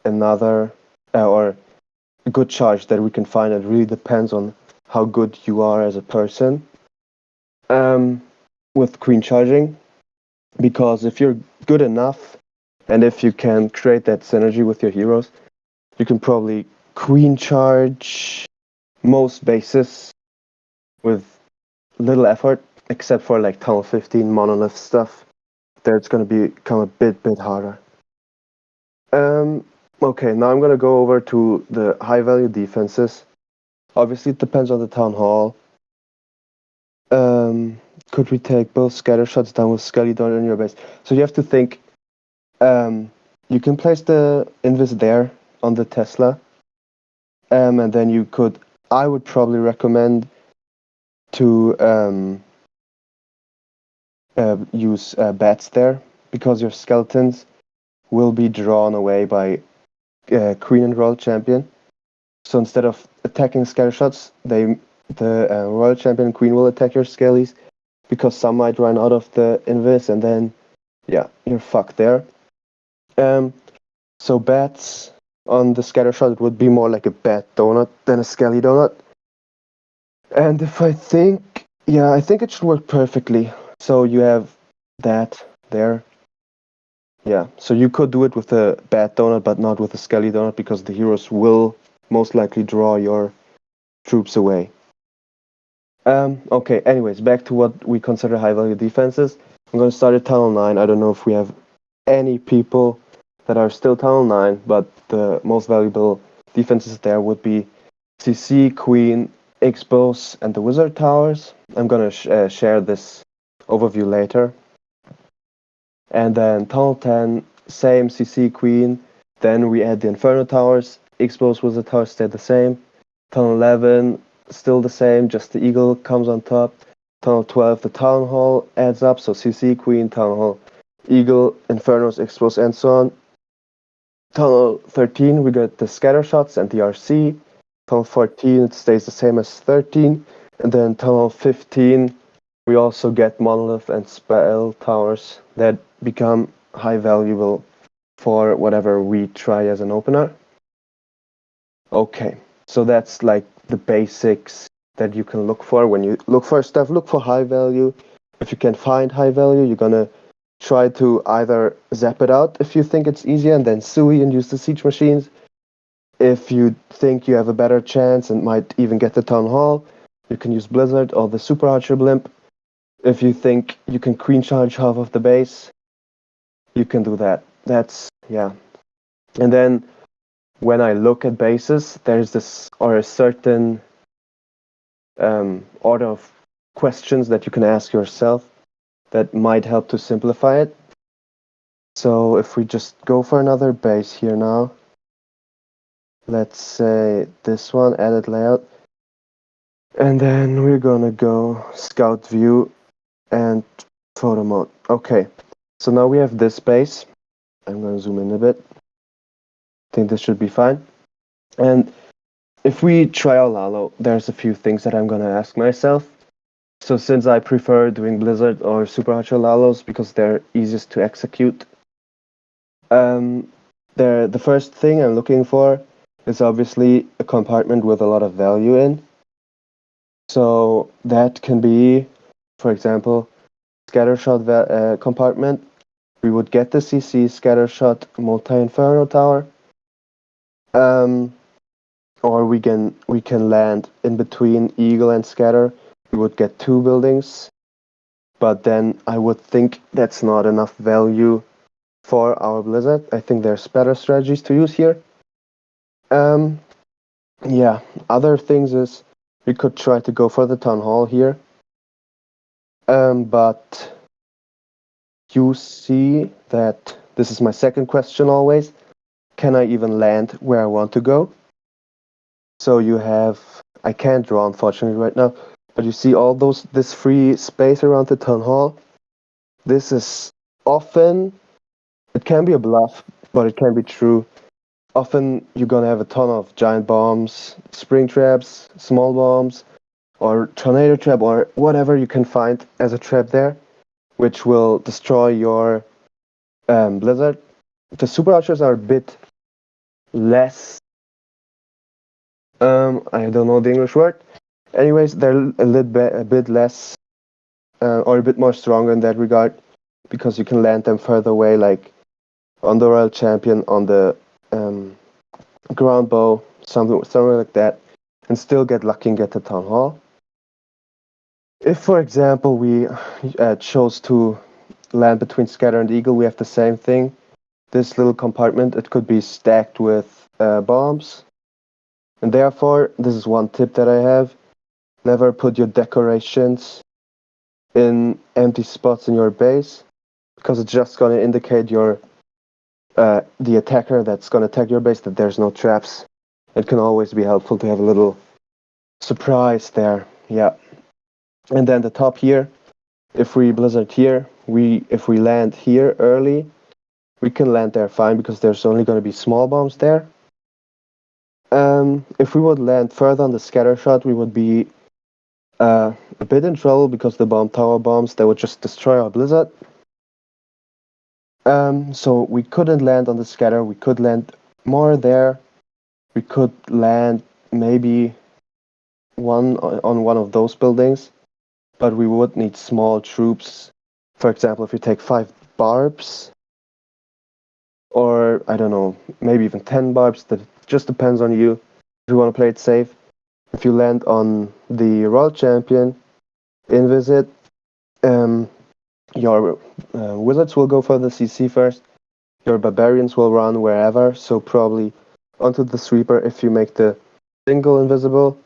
another or a good charge that we can find. It really depends on how good you are as a person um, with queen charging. Because if you're good enough and if you can create that synergy with your heroes, you can probably queen charge most bases with little effort, except for like Tunnel 15 monolith stuff. There it's going to become a bit harder. Um, okay, now I'm going to go over to the high value defenses. Obviously, it depends on the town hall. Um, could we take both scatter shots down with Skelly Dart in your base? So you have to think. Um, you can place the Invis there on the Tesla, and then you could. I would probably recommend to use bats there because your skeletons will be drawn away by Queen and Royal Champion. So instead of attacking scatter shots, the Royal Champion and Queen will attack your skellies because some might run out of the Invis, and then yeah, you're fucked there. Um, so bats on the scatter shot, it would be more like a bat donut than a skelly donut. And if I think, yeah, I think it should work perfectly. So you have that there. Yeah, so you could do it with a bat donut, but not with a skelly donut because the heroes will most likely draw your troops away. Okay, anyways, back to what we consider high value defenses. I'm going to start at Tunnel 9. I don't know if we have any people that are still Tunnel 9, but the most valuable defenses there would be CC, Queen, Expose, and the Wizard Towers. I'm going to share this overview later. And then Tunnel 10, same CC, Queen. Then we add the Inferno Towers. Expose, Wizard Towers stay the same. Tunnel 11, still the same, just the Eagle comes on top. Tunnel 12, the Town Hall adds up, so CC, Queen, Town Hall, Eagle, Infernos, Expose, and so on. Tunnel 13, we get the Scatter Shots and the RC. Tunnel 14, it stays the same as 13. And then Tunnel 15, we also get Monolith and Spell Towers that become high valuable for whatever we try as an opener. Okay, so that's like the basics that you can look for when you look for stuff. Look for high value. If you can find high value, you're gonna try to either zap it out if you think it's easier and then Sui and use the siege machines. If you think you have a better chance and might even get the town hall, you can use Blizzard or the Super Archer blimp. If you think you can queen charge half of the base, you can do that. That's yeah. And then when I look at bases, there's this or a certain order of questions that you can ask yourself that might help to simplify it. So if we just go for another base here now, let's say this one, edit layout, and then we're gonna go scout view and photo mode. Okay, so now we have this base. I'm gonna zoom in a bit. I think this should be fine. And if we try out Lalo, there's a few things that I'm gonna ask myself. So since I prefer doing Blizzard or Super Archer Lalos because they're easiest to execute, the first thing I'm looking for is obviously a compartment with a lot of value in. So that can be, for example, scattershot compartment. We would get the CC scattershot multi-inferno tower, or we can land in between Eagle and Scatter. We would get two buildings, but then I would think that's not enough value for our Blizzard. I think there's better strategies to use here. Yeah, other things is we could try to go for the Town Hall here. But you see that this is my second question always. Can I even land where I want to go? So you have, I can't draw unfortunately right now, but you see all this free space around the Town Hall. This is often, it can be a bluff, but it can be true. Often you're gonna have a ton of giant bombs, spring traps, small bombs, or tornado trap, or whatever you can find as a trap there, which will destroy your Blizzard. The super archers are a bit less. I don't know the English word. Anyways, they're a bit less or a bit more stronger in that regard because you can land them further away, like on the Royal Champion, on the ground bow, something like that, and still get lucky and get to Town Hall. If, for example, we chose to land between Scatter and Eagle, we have the same thing. This little compartment, it could be stacked with bombs. And therefore, this is one tip that I have. Never put your decorations in empty spots in your base, because it's just going to indicate the attacker that's going to attack your base that there's no traps. It can always be helpful to have a little surprise there. Yeah. And then the top here, if we blizzard here, if we land here early, we can land there fine because there's only going to be small bombs there. If we would land further on the scatter shot, we would be a bit in trouble because the bomb tower bombs, they would just destroy our blizzard. So we couldn't land on the scatter. We could land more there. We could land maybe on one of those buildings, but we would need small troops. For example, if you take 5 barbs, or I don't know, maybe even 10 barbs, that just depends on you if you want to play it safe. If you land on the Royal Champion in visit, your wizards will go for the CC first, your barbarians will run wherever, so probably onto the sweeper if you make the single invisible,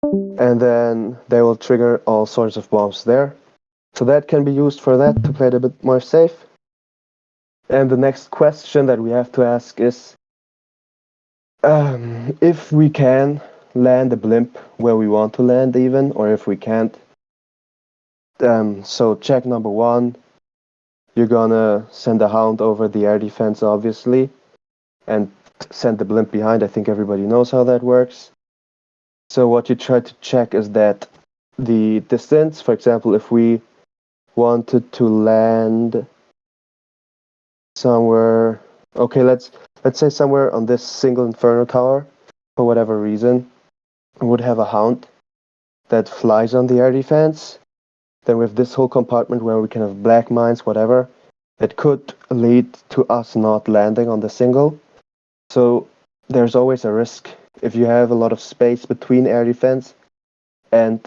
and then they will trigger all sorts of bombs there. So that can be used for that, to play it a bit more safe. And the next question that we have to ask is, if we can land a blimp where we want to land even, or if we can't. So check number 1, you're gonna send a hound over the air defense, obviously, and send the blimp behind. I think everybody knows how that works. So what you try to check is that the distance, for example, if we wanted to land somewhere, okay, let's say somewhere on this single Inferno tower, for whatever reason, we would have a hound that flies on the air defense. Then we have this whole compartment where we can have black mines, whatever. It could lead to us not landing on the single. So there's always a risk if you have a lot of space between air defense and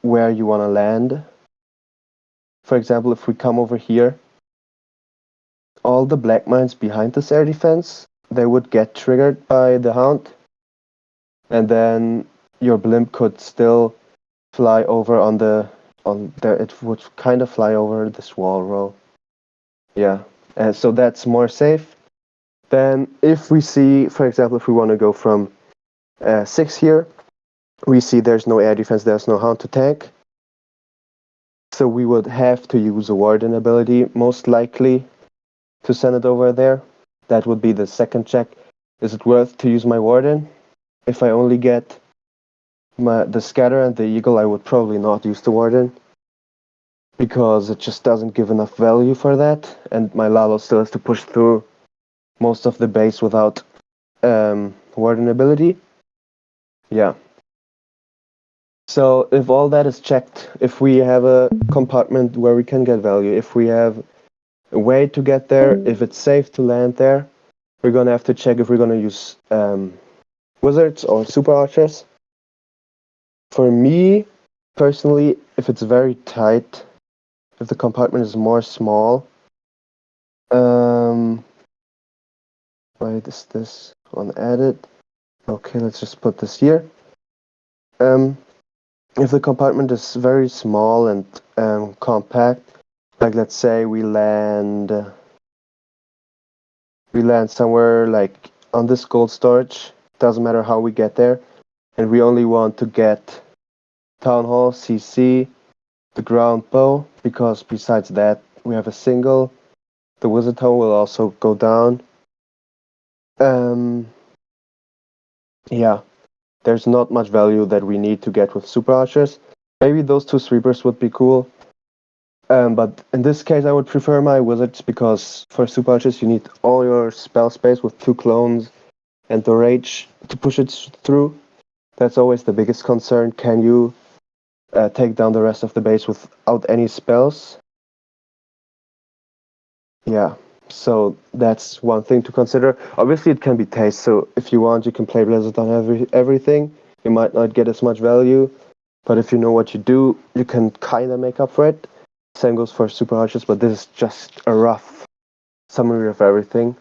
where you want to land. For example, if we come over here, all the black mines behind this air defense, they would get triggered by the hound. And then your blimp could still fly over it would kind of fly over this wall row. Yeah, and so that's more safe. Then if we see, for example, if we want to go from 6 here, we see there's no air defense, there's no hound to tank. So we would have to use a warden ability, most likely, to send it over there. That would be the second check. Is it worth to use my warden? If I only get the scatter and the eagle, I would probably not use the warden, because it just doesn't give enough value for that, and my Lalo still has to push through most of the base without warden ability. Yeah. So if all that is checked, if we have a compartment where we can get value, if we have a way to get there, if it's safe to land there, we're gonna have to check if we're gonna use wizards or super archers. For me, personally, if it's very tight, if the compartment is more small, why is this one added? Okay, let's just put this here. If the compartment is very small and compact, like let's say we land somewhere like on this gold storage, doesn't matter how we get there, and we only want to get Town Hall, CC, the ground bow, because besides that we have a single. The wizard tower will also go down. Yeah, there's not much value that we need to get with super archers. Maybe those 2 sweepers would be cool. But in this case, I would prefer my wizards, because for super archers you need all your spell space with 2 clones and the rage to push it through. That's always the biggest concern. Can you take down the rest of the base without any spells? Yeah, so that's one thing to consider. Obviously, it can be taste. So if you want, you can play Blizzard on everything. You might not get as much value, but if you know what you do, you can kind of make up for it. Same goes for Super Archers, but this is just a rough summary of everything.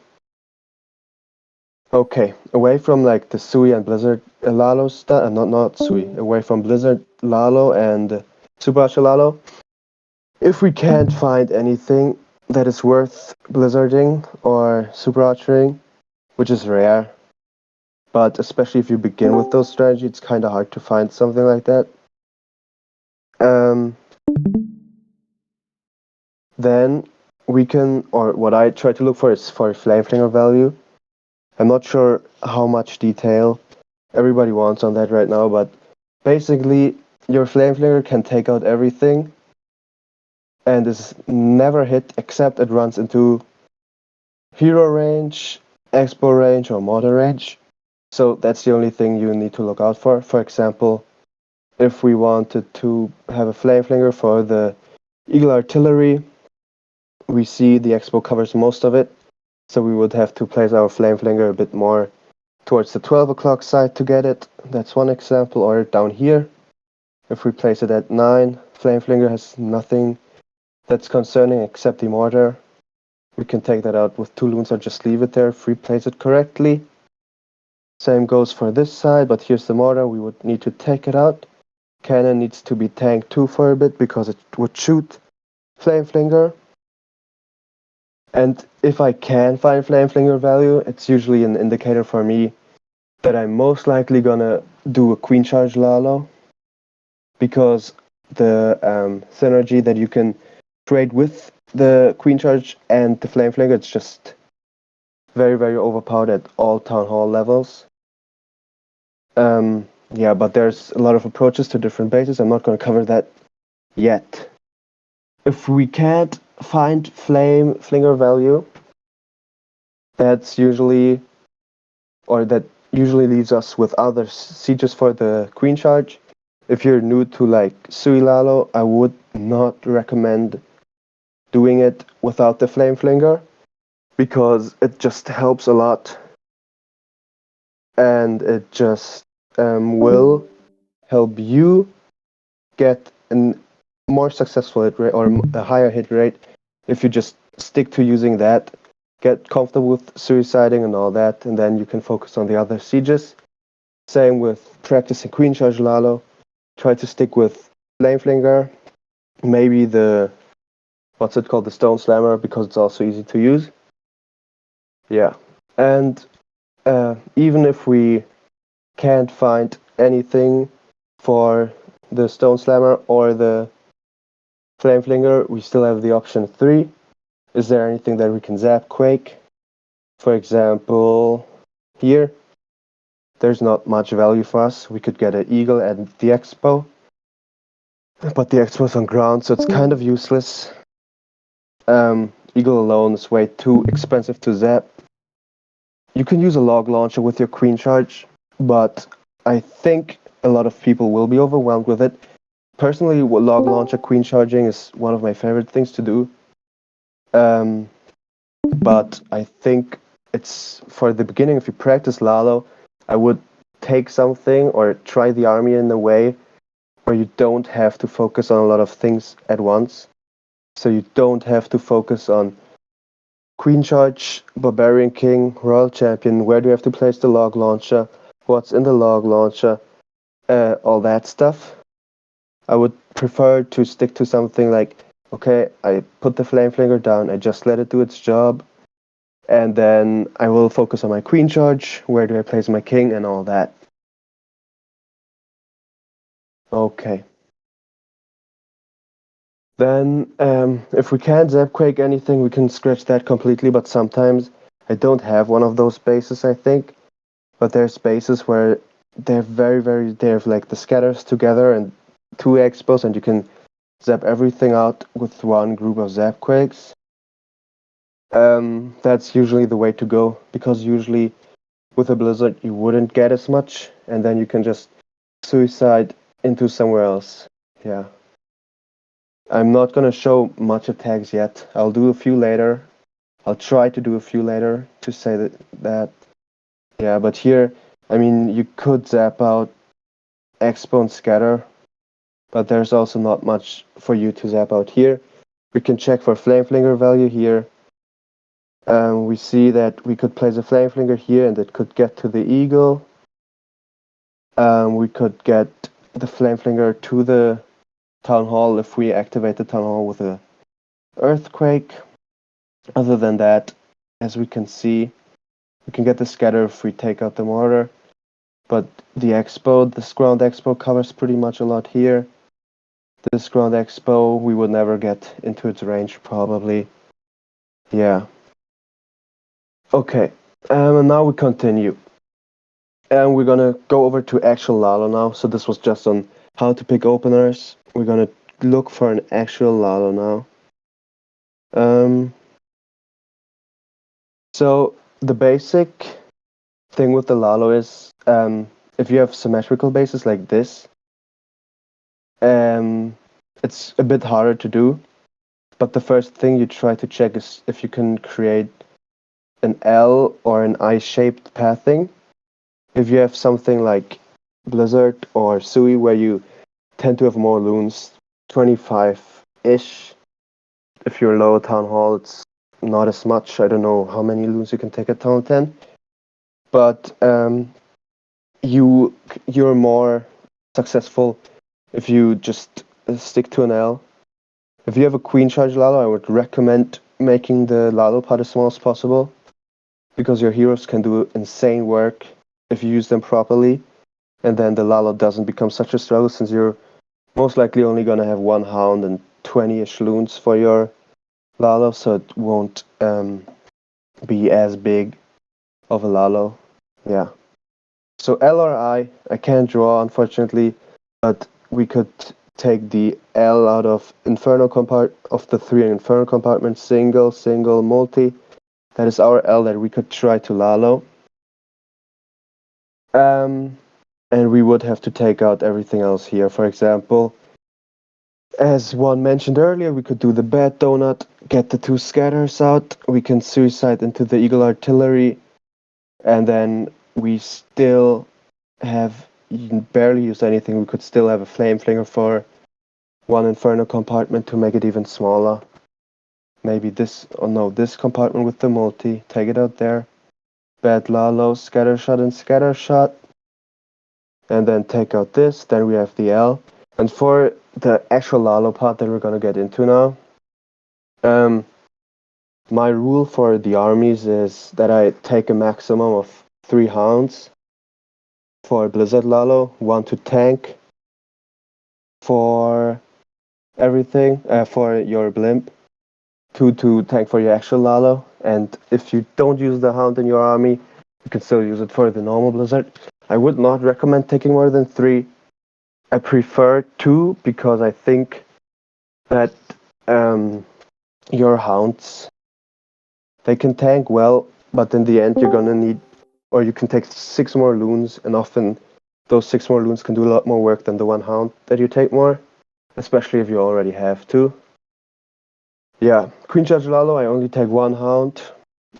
Okay, away from like the Sui and Blizzard Lalo stuff, not Sui, away from Blizzard Lalo and Super Archer Lalo. If we can't find anything that is worth Blizzarding or Super Archering, which is rare, but especially if you begin with those strategies, it's kind of hard to find something like that. Um, then we can, or what I try to look for is for Flameflinger value. I'm not sure how much detail everybody wants on that right now, but basically your Flameflinger can take out everything and is never hit except it runs into hero range, expo range, or mortar range. So that's the only thing you need to look out for. For example, if we wanted to have a Flameflinger for the Eagle Artillery, we see the expo covers most of it, so we would have to place our Flameflinger a bit more towards the 12 o'clock side to get it. That's one example. Or down here, if we place it at 9, Flameflinger has nothing that's concerning except the mortar. We can take that out with 2 loons or just leave it there if we place it correctly. Same goes for this side, but here's the mortar. We would need to take it out. Cannon needs to be tanked too for a bit because it would shoot Flameflinger. And if I can find Flameflinger value, it's usually an indicator for me that I'm most likely gonna do a Queen Charge Lalo, because the synergy that you can create with the Queen Charge and the Flameflinger, it's just very, very overpowered at all Town Hall levels. Yeah, but there's a lot of approaches to different bases. I'm not going to cover that yet. If we can't find Flinger value, that usually leaves us with other sieges for the Queen Charge. If you're new to like Sui Lalo, I would not recommend doing it without the Flinger because it just helps a lot, and it just will help you get a more successful hit rate or a higher hit rate if you just stick to using that, get comfortable with suiciding and all that, and then you can focus on the other sieges. Same with practicing Queen Charge Lalo. Try to stick with Flameflinger, maybe the what's it called, the Stone Slammer, because it's also easy to use. Yeah, and even if we can't find anything for the Stone Slammer or the Flameflinger, we still have the option 3. Is there anything that we can zap Quake? For example, here, there's not much value for us. We could get an Eagle and the Expo, but the Expo is on ground, so it's kind of useless. Eagle alone is way too expensive to zap. You can use a log launcher with your Queen Charge, but I think a lot of people will be overwhelmed with it. Personally, log launcher Queen Charging is one of my favorite things to do. But I think it's for the beginning, if you practice Lalo, I would take something or try the army in a way where you don't have to focus on a lot of things at once. So you don't have to focus on Queen Charge, Barbarian King, Royal Champion, where do you have to place the log launcher, what's in the log launcher, all that stuff. I would prefer to stick to something like, okay, I put the Flameflinger down, I just let it do its job, and then I will focus on my Queen Charge, where do I place my King, and all that. Okay. Then, if we can't Zapquake anything, we can scratch that completely, but sometimes I don't have one of those bases, I think. But there's bases where they have like the scatters together and 2 expos, and you can zap everything out with one group of Zapquakes. That's usually the way to go, because usually with a blizzard you wouldn't get as much, and then you can just suicide into somewhere else. Yeah. I'm not gonna show much attacks yet. I'll do a few later. I'll try to do a few later to say that yeah, but here, I mean, you could zap out Expo and Scatter, but there's also not much for you to zap out here. We can check for Flameflinger value here. We see that we could place a Flameflinger here and it could get to the Eagle. We could get the Flameflinger to the Town Hall if we activate the Town Hall with a Earthquake. Other than that, as we can see, we can get the Scatter if we take out the Mortar. But the Expo, this Ground Expo covers pretty much a lot here. This Ground Expo, we would never get into its range, probably. Yeah. Okay, and now we continue. And we're gonna go over to actual Lalo now. So this was just on how to pick openers. We're gonna look for an actual Lalo now. So the basic thing with the Lalo is if you have symmetrical bases like this, it's a bit harder to do. But the first thing you try to check is if you can create an L or an I-shaped pathing. If you have something like Blizzard or Sui where you tend to have more loons, 25-ish. If you're low Town Hall, it's not as much. I don't know how many loons you can take at Town 10. But you're more successful if you just stick to an L. If you have a Queen Charge Lalo, I would recommend making the Lalo pod as small as possible, because your heroes can do insane work if you use them properly, and then the Lalo doesn't become such a struggle, since you're most likely only gonna have one Hound and 20-ish loons for your Lalo, so it won't be as big of a Lalo. Yeah. So L or I can't draw, unfortunately, but we could take the L out of of the 3 Inferno compartments, single, multi. That is our L that we could try to Lalo. And we would have to take out everything else here. For example, as one mentioned earlier, we could do the Bad Donut, get the 2 Scatters out, we can suicide into the Eagle Artillery, and then we still have barely used anything. We could still have a Flame Flinger for 1 Inferno compartment to make it even smaller. Maybe this compartment with the multi. Take it out there. Bad Lalo, Scatter Shot and Scatter Shot. And then take out this. Then we have the L. And for the actual Lalo part that we're gonna get into now, my rule for the armies is that I take a maximum of 3 Hounds for Blizzard Lalo, 1 to tank for everything, for your blimp, 2 to tank for your actual Lalo, and if you don't use the Hound in your army, you can still use it for the normal Blizzard. I would not recommend taking more than 3. I prefer 2 because I think that your Hounds, they can tank well, but in the end you're gonna need, or you can take 6 more loons, and often those 6 more loons can do a lot more work than the 1 Hound that you take more, especially if you already have 2. Yeah, Queen Charge Lalo, I only take 1 Hound,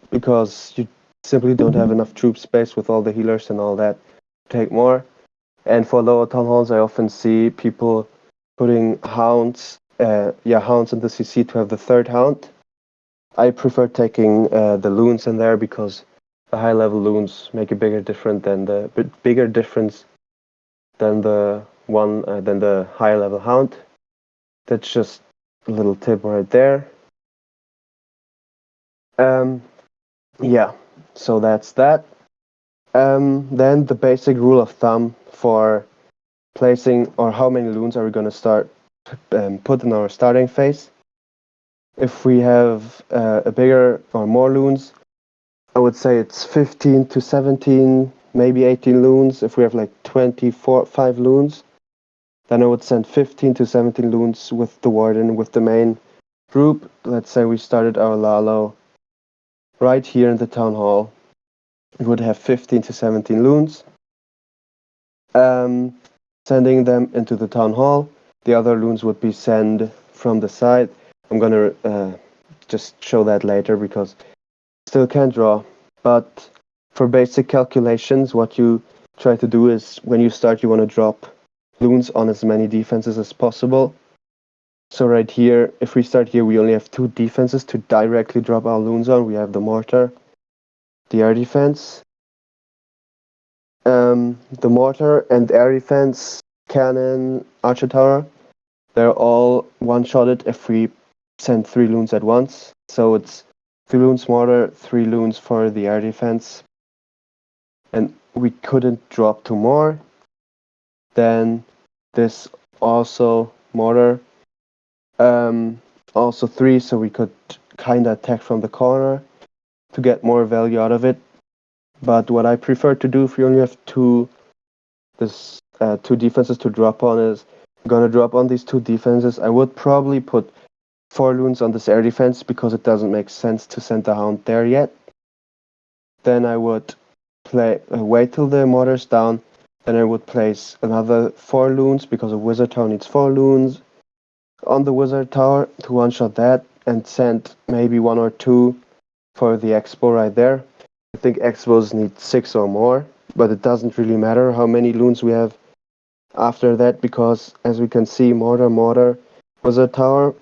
because you simply don't have enough troop space with all the healers and all that to take more. And for lower Town Halls, I often see people putting Hounds in the CC to have the 3rd Hound. I prefer taking the loons in there, because the high level loons make a bigger difference than the high level Hound. That's just a little tip right there. Yeah, so that's that. Then the basic rule of thumb for placing, or how many loons are we going to start put in our starting phase. If we have a bigger or more loons, I would say it's 15 to 17, maybe 18 loons. If we have like 5 loons, then I would send 15 to 17 loons with the Warden, with the main group. Let's say we started our Lalo right here in the Town Hall. it would have 15 to 17 loons. Sending them into the town hall. The other loons would be sent from the side. I'm gonna just show that later because still can't draw. But for basic calculations, what you try to do is when you start, you want to drop loons on as many defenses as possible. So right here, if we start here, we only have 2 defenses to directly drop our loons on. We have the mortar, the air defense. The mortar and air defense, cannon, archer tower, they're all one-shotted if we send 3 loons at once. So it's 3 loons mortar, 3 loons for the air defense. And we couldn't drop 2 more. Then this also mortar. Also 3, so we could kinda attack from the corner to get more value out of it. But what I prefer to do if we only have 2 defenses to drop on is I'm gonna drop on these 2 defenses. I would probably put 4 loons on this air defense because it doesn't make sense to send the hound there yet. Then I would wait till the mortar's down. Then I would place another 4 loons because a wizard tower needs 4 loons on the wizard tower to one-shot that and send maybe 1 or 2 for the expo right there. I think expos need 6 or more, but it doesn't really matter how many loons we have after that because as we can see, mortar, wizard tower,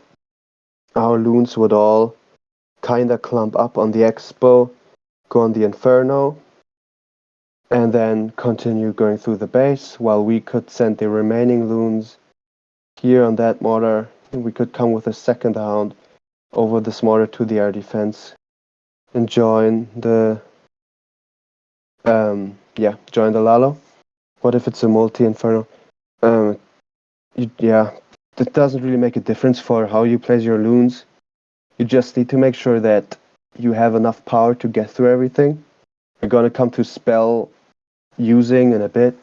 our loons would all kinda clump up on the expo, go on the inferno, and then continue going through the base while we could send the remaining loons here on that mortar. We could come with a second hound over this mortar to the air defense and join the Lalo. What if it's a multi-inferno? It doesn't really make a difference for how you place your loons. You just need to make sure that you have enough power to get through everything. We're gonna come to spell using in a bit.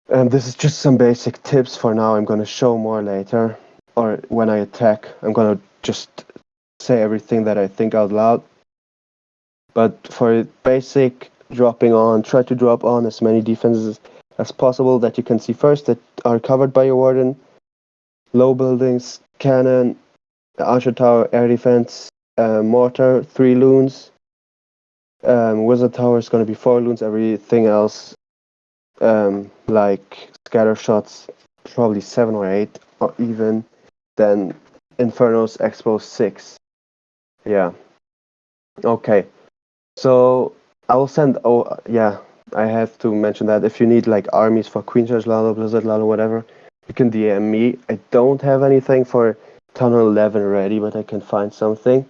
This is just some basic tips for now. I'm gonna show more later, or when I attack. I'm gonna just say everything that I think out loud. But for basic dropping on, try to drop on as many defenses as possible that you can see first that are covered by your warden. Low buildings, cannon, archer tower, air defense, mortar, 3 loons. Wizard tower is going to be 4 loons. Everything else, like scatter shots, probably 7 or 8, or even then Infernos Expo 6. Yeah. Okay. So I will send. Oh yeah, I have to mention that if you need like armies for Queen Charge Lalo, Blizzard Lalo, whatever, you can DM me. I don't have anything for Tunnel 11 ready, but I can find something.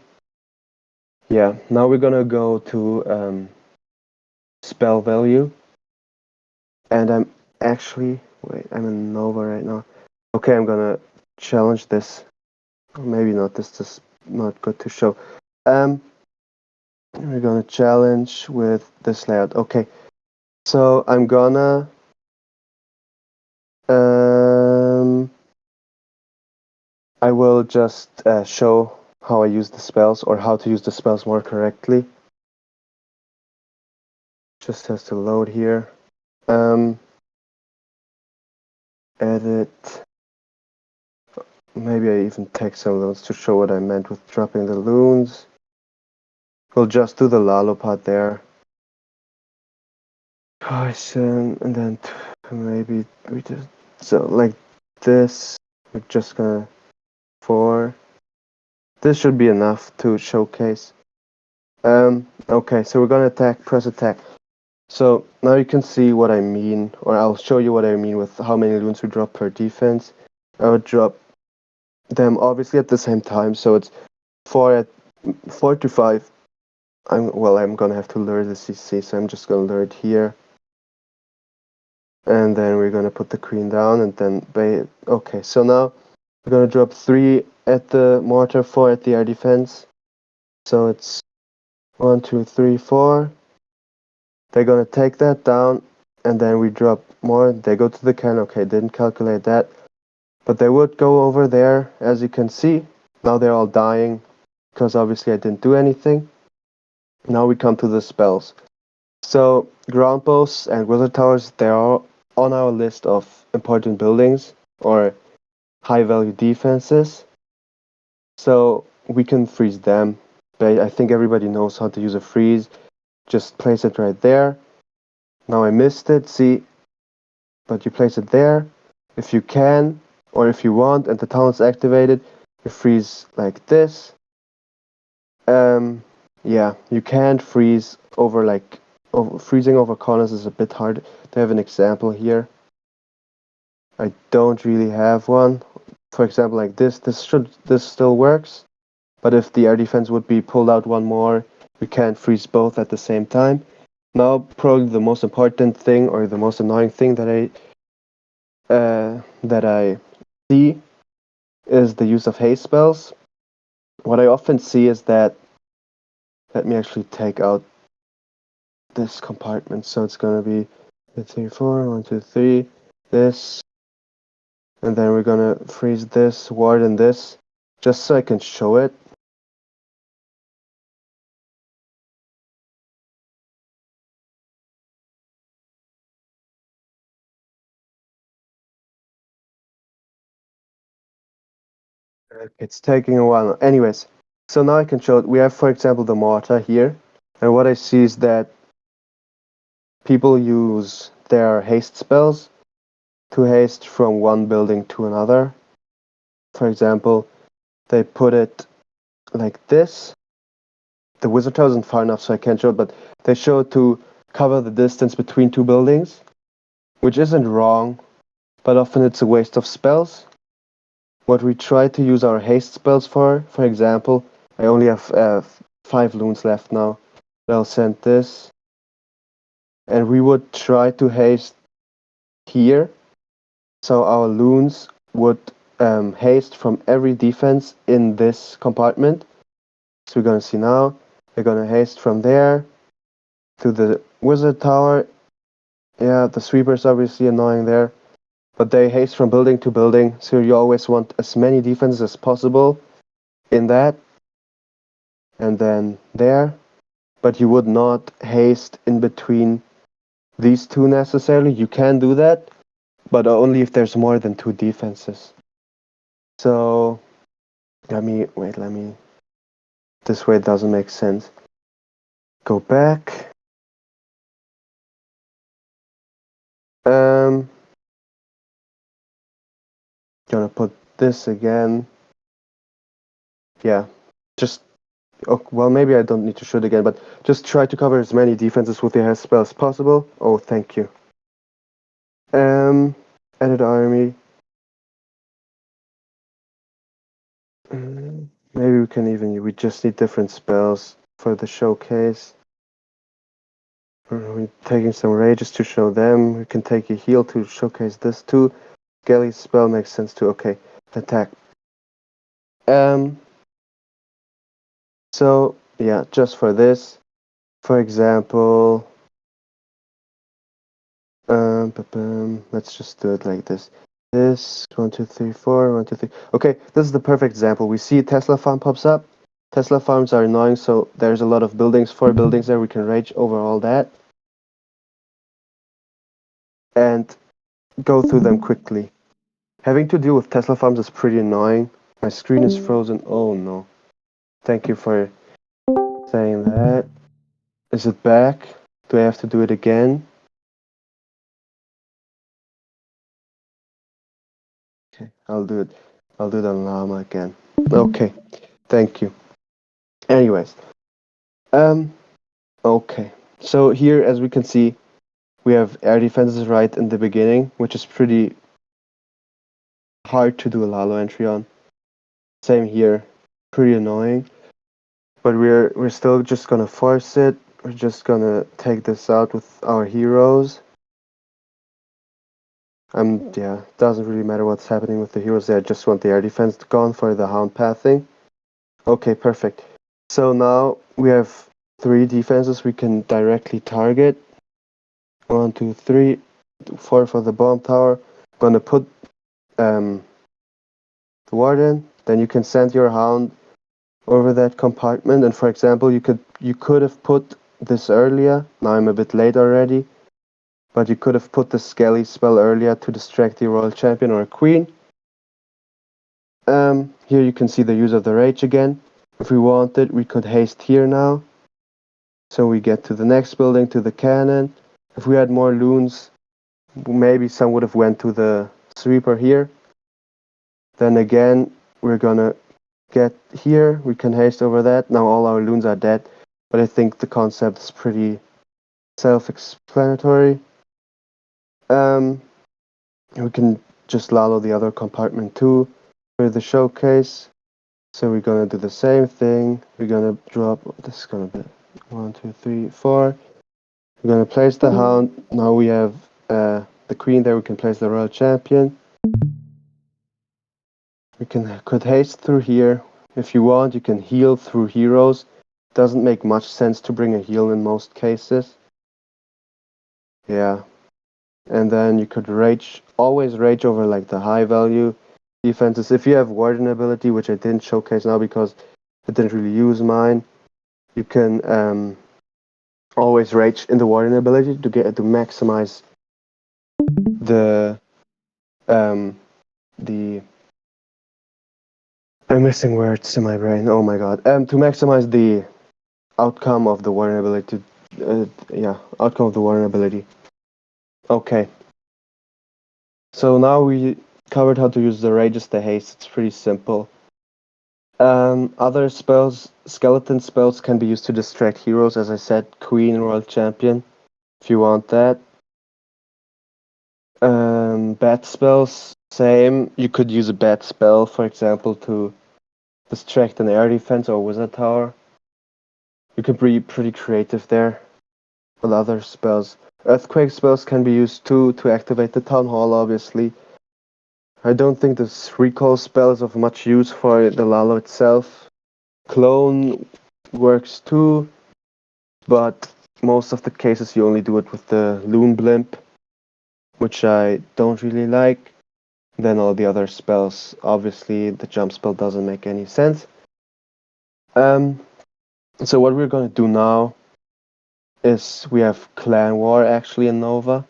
Yeah. Now we're gonna go to spell value, and I'm in Nova right now. Okay, I'm gonna challenge this. Or maybe not. This is not good to show. We're gonna challenge with this layout. Okay, so I'm gonna I will just show how I use the spells or how to use the spells more correctly. Just has to load here. Edit. Maybe I even take some of those to show what I meant with dropping the loons. We'll just do the Lalo part there. Poison, and then maybe we just so like this. We're just gonna 4. This should be enough to showcase. Okay, so we're gonna press attack. So now you can see what I mean, or I'll show you what I mean with how many loons we drop per defense. I would drop them obviously at the same time, so it's 4 to 5. I'm gonna have to lure the CC, so I'm just gonna lure it here. And then we're gonna put the queen down and then okay, so now we're gonna drop 3 at the mortar, 4 at the air defense. So it's 1, 2, 3, 4. They're gonna take that down, and then we drop more. They go to the cannon. Okay, didn't calculate that, but they would go over there, as you can see. Now they're all dying because obviously I didn't do anything. Now we come to the spells. So ground posts and wizard towers, they are on our list of important buildings or high value defenses. So we can freeze them. But I think everybody knows how to use a freeze. Just place it right there. Now I missed it, see, but you place it there. If you can, or if you want, and the tunnel is activated, you freeze like this. Yeah, you can't freeze over freezing over corners is a bit hard. To have an example here. I don't really have one. For example, like this still works, but if the air defense would be pulled out one more, we can't freeze both at the same time. Now, probably the most important thing or the most annoying thing that I see is the use of haste spells. What I often see is that, let me actually take out this compartment. So it's gonna be 2, 3, 4, 1, 2, 3, this, and then we're gonna freeze this, ward, and this, just so I can show it. It's taking a while. Anyways, so now I can show it. We have, for example, the mortar here, and what I see is that people use their haste spells to haste from one building to another. For example, they put it like this. The wizard tower isn't far enough, so I can't show it, but they show it to cover the distance between two buildings, which isn't wrong, but often it's a waste of spells. What we try to use our haste spells for example, I only have 5 loons left now. I'll send this, and we would try to haste here, so our loons would haste from every defense in this compartment. So we're gonna see now, they're gonna haste from there to the wizard tower. Yeah, the sweeper's obviously annoying there, but they haste from building to building, so you always want as many defenses as possible in that, and then there, but you would not haste in between these two necessarily. You can do that, but only if there's more than 2 defenses. So let me, this way it doesn't make sense. Go back. Gonna put this again. Yeah, just, oh, well, maybe I don't need to shoot again, but just try to cover as many defenses with your hair spell as possible. Oh, thank you. Edit army. Maybe we just need different spells for the showcase. We're taking some rages to show them. We can take a heal to showcase this too. Skelly's spell makes sense too. Okay, attack. So yeah, just for this, for example, let's just do it like this. This 1, 2, 3, 4, 1, 2, 3. Okay, this is the perfect example. We see Tesla farm pops up. Tesla farms are annoying, so there's a lot of buildings, 4 buildings there. We can rage over all that and go through them quickly. Having to deal with Tesla farms is pretty annoying. My screen is frozen. Oh no. Thank you for saying that. Is it back? Do I have to do it again? Okay, I'll do it. I'll do the llama again. Okay, thank you. Anyways, okay. So here, as we can see, we have air defenses right in the beginning, which is pretty hard to do a Lalo entry on. Same here, pretty annoying. But we're still just gonna force it. We're just gonna take this out with our heroes. Yeah, doesn't really matter what's happening with the heroes there. I just want the air defense gone for the hound pathing. Okay, perfect. So now we have 3 defenses we can directly target. 1, 2, 3, 4 for the bomb tower. Gonna put the warden. Then you can send your hound over that compartment. And for example, you could have put this earlier. Now I'm a bit late already, but you could have put the Skelly spell earlier to distract the Royal Champion or a Queen. Here you can see the use of the Rage again. If we wanted, we could haste here now. So we get to the next building, to the cannon. If we had more loons, maybe some would have went to the sweeper here. Then again, we're gonna get here. We can haste over that. Now all our loons are dead, but I think the concept is pretty self-explanatory. We can just Lalo the other compartment too for the showcase. So we're gonna do the same thing. We're gonna drop. This is gonna be 1, 2, 3, 4. We're gonna place the hound. Now we have the queen there. We can place the royal champion. We could haste through here. If you want, you can heal through heroes. Doesn't make much sense to bring a heal in most cases. Yeah. And then you could always rage over like the high value defenses. If you have warden ability, which I didn't showcase now because I didn't really use mine, you can always rage in the warden ability to maximize the I'm missing words in my brain. Oh my god. To maximize the outcome of the warden ability. Outcome of the warden ability. Okay. So now we covered how to use the rages, the haste. It's pretty simple. Other spells, skeleton spells can be used to distract heroes, as I said, Queen, Royal Champion, if you want that. Bat spells, same. You could use a bat spell, for example, to distract an air defense or wizard tower. You could be pretty creative there with other spells. Earthquake spells can be used too to activate the Town Hall, obviously. I don't think this recall spell is of much use for the Lalo itself. Clone works too, but most of the cases you only do it with the Loon Blimp, which I don't really like. Then all the other spells, obviously the jump spell doesn't make any sense. So what we're gonna do now is we have Clan War actually in Nova.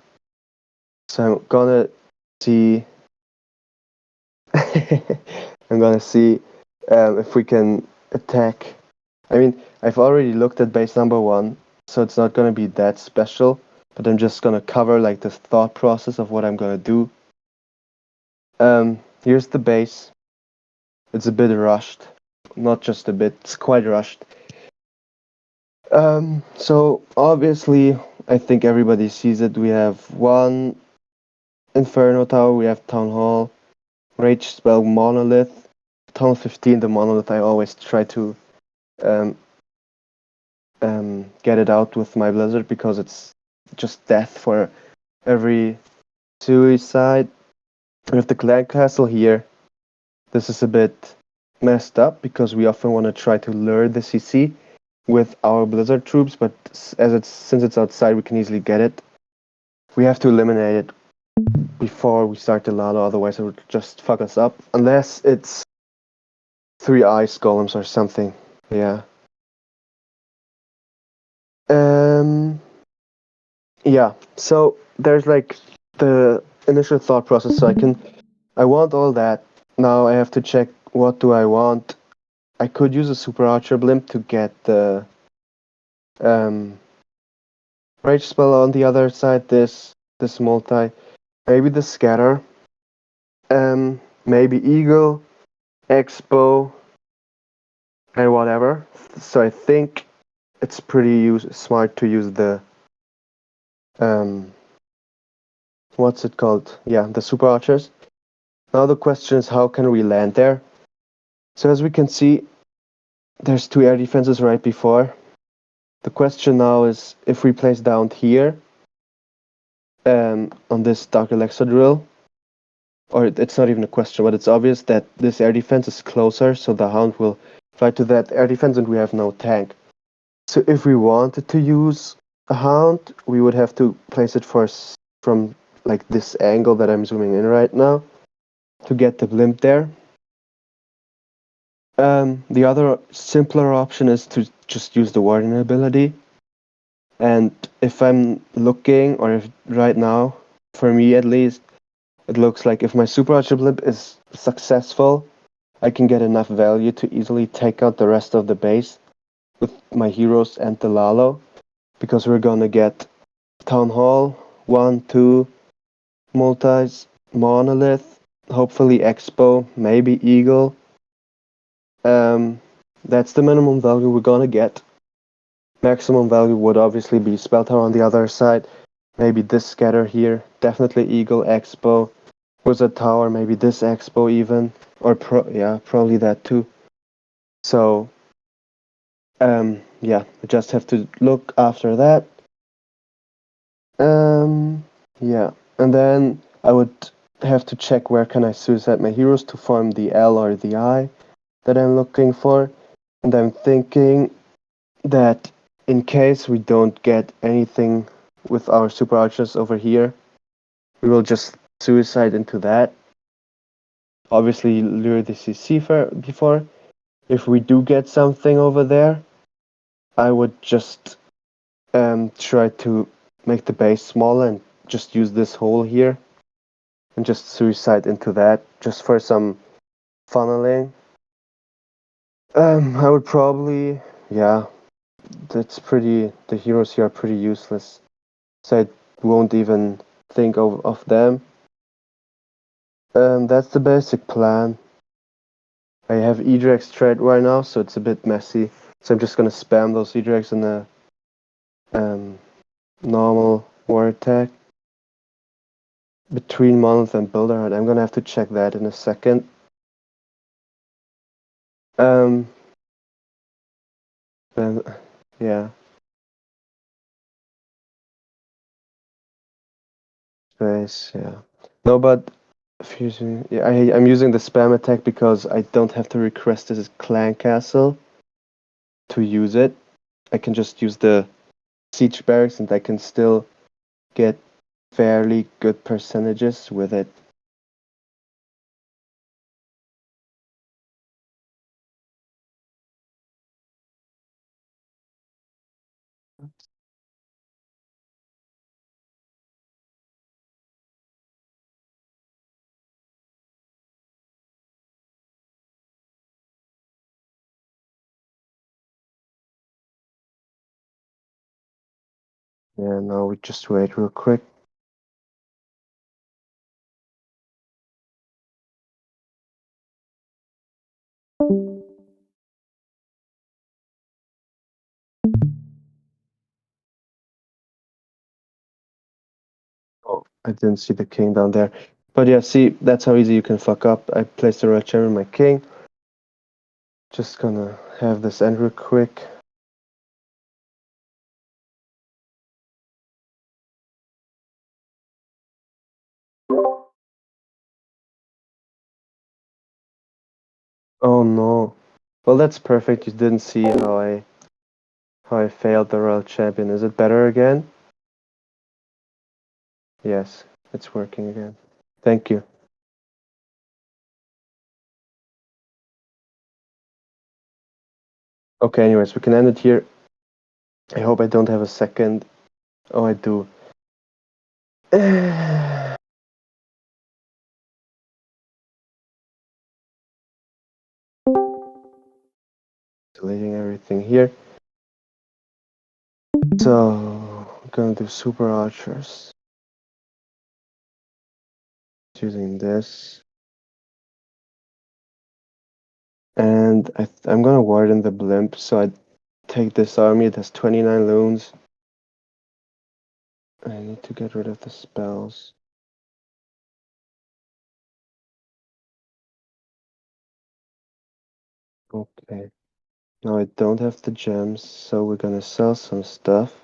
So I'm gonna see I'm gonna see if we can attack. I mean, I've already looked at base number 1, so it's not gonna be that special, but I'm just gonna cover like the thought process of what I'm gonna do. Here's the base. It's a bit rushed. Not just a bit, it's quite rushed. So obviously, I think everybody sees it. We have one Inferno Tower, we have Town Hall, Rage Spell Monolith, Town 15, the Monolith. I always try to get it out with my Blizzard because it's just death for every suicide. We have the Clan Castle here. This is a bit messed up because we often want to try to lure the CC with our Blizzard troops, but since it's outside, we can easily get it. We have to eliminate it before we start the Lalo, otherwise it would just fuck us up. Unless it's 3 ice golems or something. Yeah. Yeah. So there's like the initial thought process. So I want all that. Now I have to check what do I want. I could use a Super Archer Blimp to get the Rage Spell on the other side. This multi. Maybe the Scatter. Maybe Eagle, Expo, and whatever. So I think it's pretty smart to use the what's it called? Yeah, the Super Archers. Now the question is, how can we land there? So as we can see, there's 2 air defenses right before. The question now is if we place down here on this Dark Alexa drill, or it's not even a question, but it's obvious that this air defense is closer, so the Hound will fly to that air defense and we have no tank. So if we wanted to use a Hound, we would have to place it from like this angle that I'm zooming in right now to get the blimp there. The other simpler option is to just use the Warden ability. And if I'm looking, or if right now, for me at least, it looks like if my Super Archer Blip is successful, I can get enough value to easily take out the rest of the base with my heroes and the Lalo, because we're gonna get Town Hall, 1, 2, Multis, Monolith, hopefully Expo, maybe Eagle. Um, that's the minimum value we're gonna get. Maximum value would obviously be Spell Tower on the other side. Maybe this scatter here. Definitely Eagle, Expo. Wizard Tower, maybe this Expo even. Or probably that too. So yeah, I just have to look after that. Yeah. And then I would have to check where can I suicide my heroes to form the L or the I that I'm looking for. And I'm thinking that in case we don't get anything with our super archers over here, we will just suicide into that. Obviously lure the CC before. If we do get something over there, I would just try to make the base smaller and just use this hole here and just suicide into that just for some funneling. I would probably, yeah, the heroes here are pretty useless, so I won't even think of them. That's the basic plan. I have Edrex trade right now, so it's a bit messy. So I'm just gonna spam those Edrex in a normal war attack between Monolith and Builder. I'm gonna have to check that in a second. Um, then, yeah, space, yeah. No, but fusing. Yeah, I'm using the spam attack because I don't have to request this clan castle to use it. I can just use the siege barracks, and I can still get fairly good percentages with it. Yeah, now we just wait real quick. Oh, I didn't see the king down there. But yeah, see, that's how easy you can fuck up. I placed the red chair in my king. Just gonna have this end real quick. Oh no. Well, that's perfect. You didn't see how I failed the royal champion. Is it better again? Yes, it's working again. Thank you. Okay, anyways, we can end it here. I hope I don't have a second. Oh, I do. Deleting everything here. So, I'm gonna do super archers. Using this. And I'm gonna warden the blimp, so I take this army. It has 29 loons. I need to get rid of the spells. Okay. Now I don't have the gems, so we're gonna sell some stuff.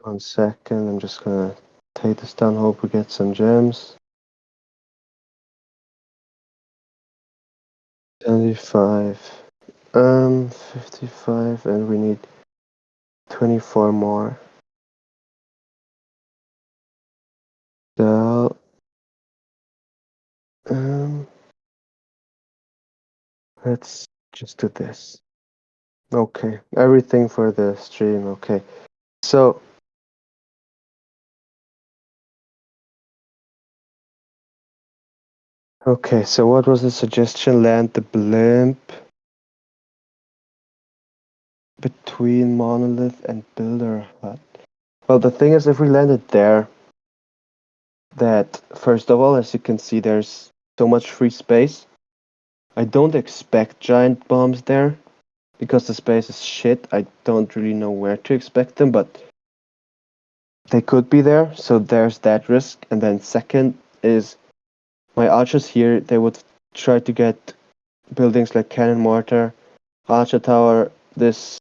1 second, I'm just gonna take this down, hope we get some gems. 75. 55, and we need 24 more. So, let's just do this. Okay, everything for the stream. Okay, so what was the suggestion? Land the blimp between monolith and builder hut. Well, the thing is, if we land it there, that first of all, as you can see, there's so much free space. I don't expect giant bombs there because the space is shit. I don't really know where to expect them, but they could be there, so there's that risk. And then second is my archers here, they would try to get buildings like cannon mortar, archer tower, this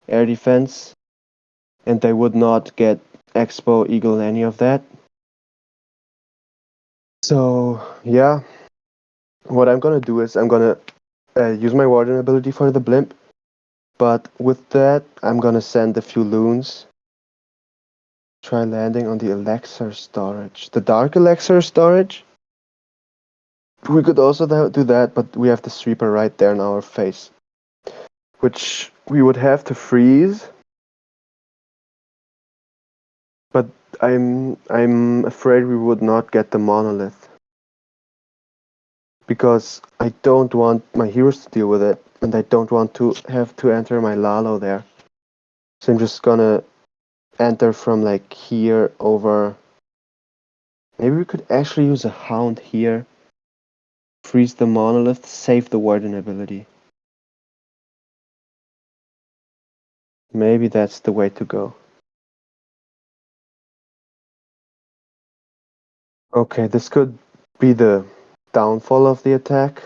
air defense, and they would not get expo, eagle, any of that. So yeah, what I'm gonna do is I'm gonna use my warden ability for the blimp, but with that I'm gonna send a few loons. Try landing on the elixir storage, the dark elixir storage. We could also do that, but we have the sweeper right there in our face, which we would have to freeze. But I'm afraid we would not get the monolith because I don't want my heroes to deal with it, and I don't want to have to enter my Lalo there. So I'm just gonna enter from like here over. Maybe we could actually use a hound here. Freeze the monolith, save the warden ability. Maybe that's the way to go. Okay, this could be the downfall of the attack,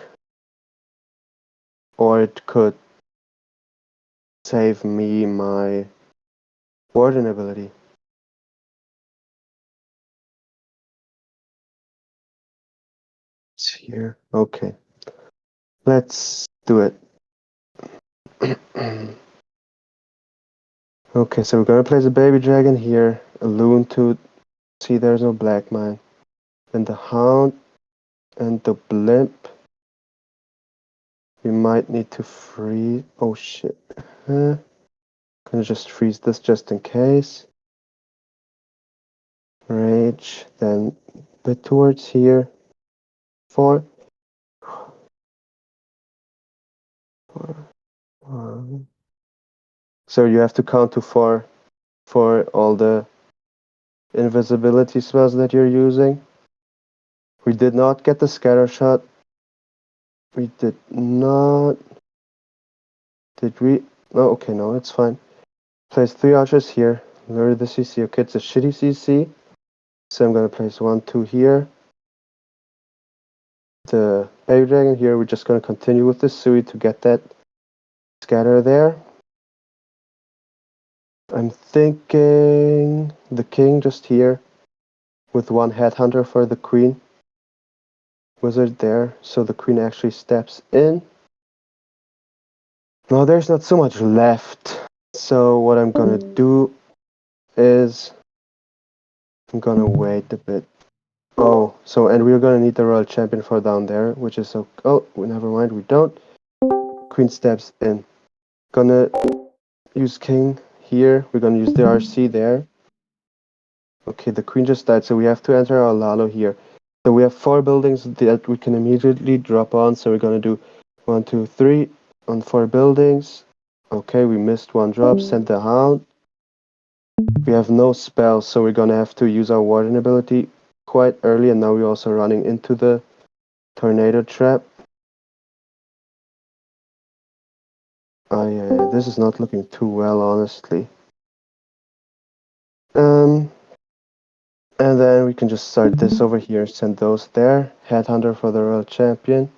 or it could save me my warden ability. It's here. Okay. Let's do it. Okay, so we're gonna place a baby dragon here, a loon to see there's no black mine, and the hound and the blimp. We might need to freeze. Oh shit. Gonna just freeze this just in case. Rage, then bit towards here. 4. 1. So you have to count to 4 for all the invisibility spells that you're using. We did not get the scatter shot. We did not. Did we? No, okay, no, it's fine. Place 3 archers here. Lure the CC. Okay, it's a shitty CC. So I'm gonna place 1, 2 here. The baby dragon here. We're just gonna continue with the Sui to get that scatter there. I'm thinking the king just here with 1 headhunter for the queen. Wizard there, so the queen actually steps in. Now there's not so much left. So what I'm gonna do is I'm gonna wait a bit. Oh, so and we're gonna need the royal champion for down there, which is so. Oh, never mind, we don't. Queen steps in. Gonna use king here. We're gonna use the RC there. Okay, the queen just died, so we have to enter our Lalo here. So we have 4 buildings that we can immediately drop on. So we're gonna do 1, 2, 3 on 4 buildings. Okay, we missed 1 drop. Send the hound. We have no spells, so we're gonna have to use our warden ability quite early, and now we're also running into the tornado trap. This is not looking too well, honestly. And then we can just start this over here, send those there. Headhunter for the Royal Champion.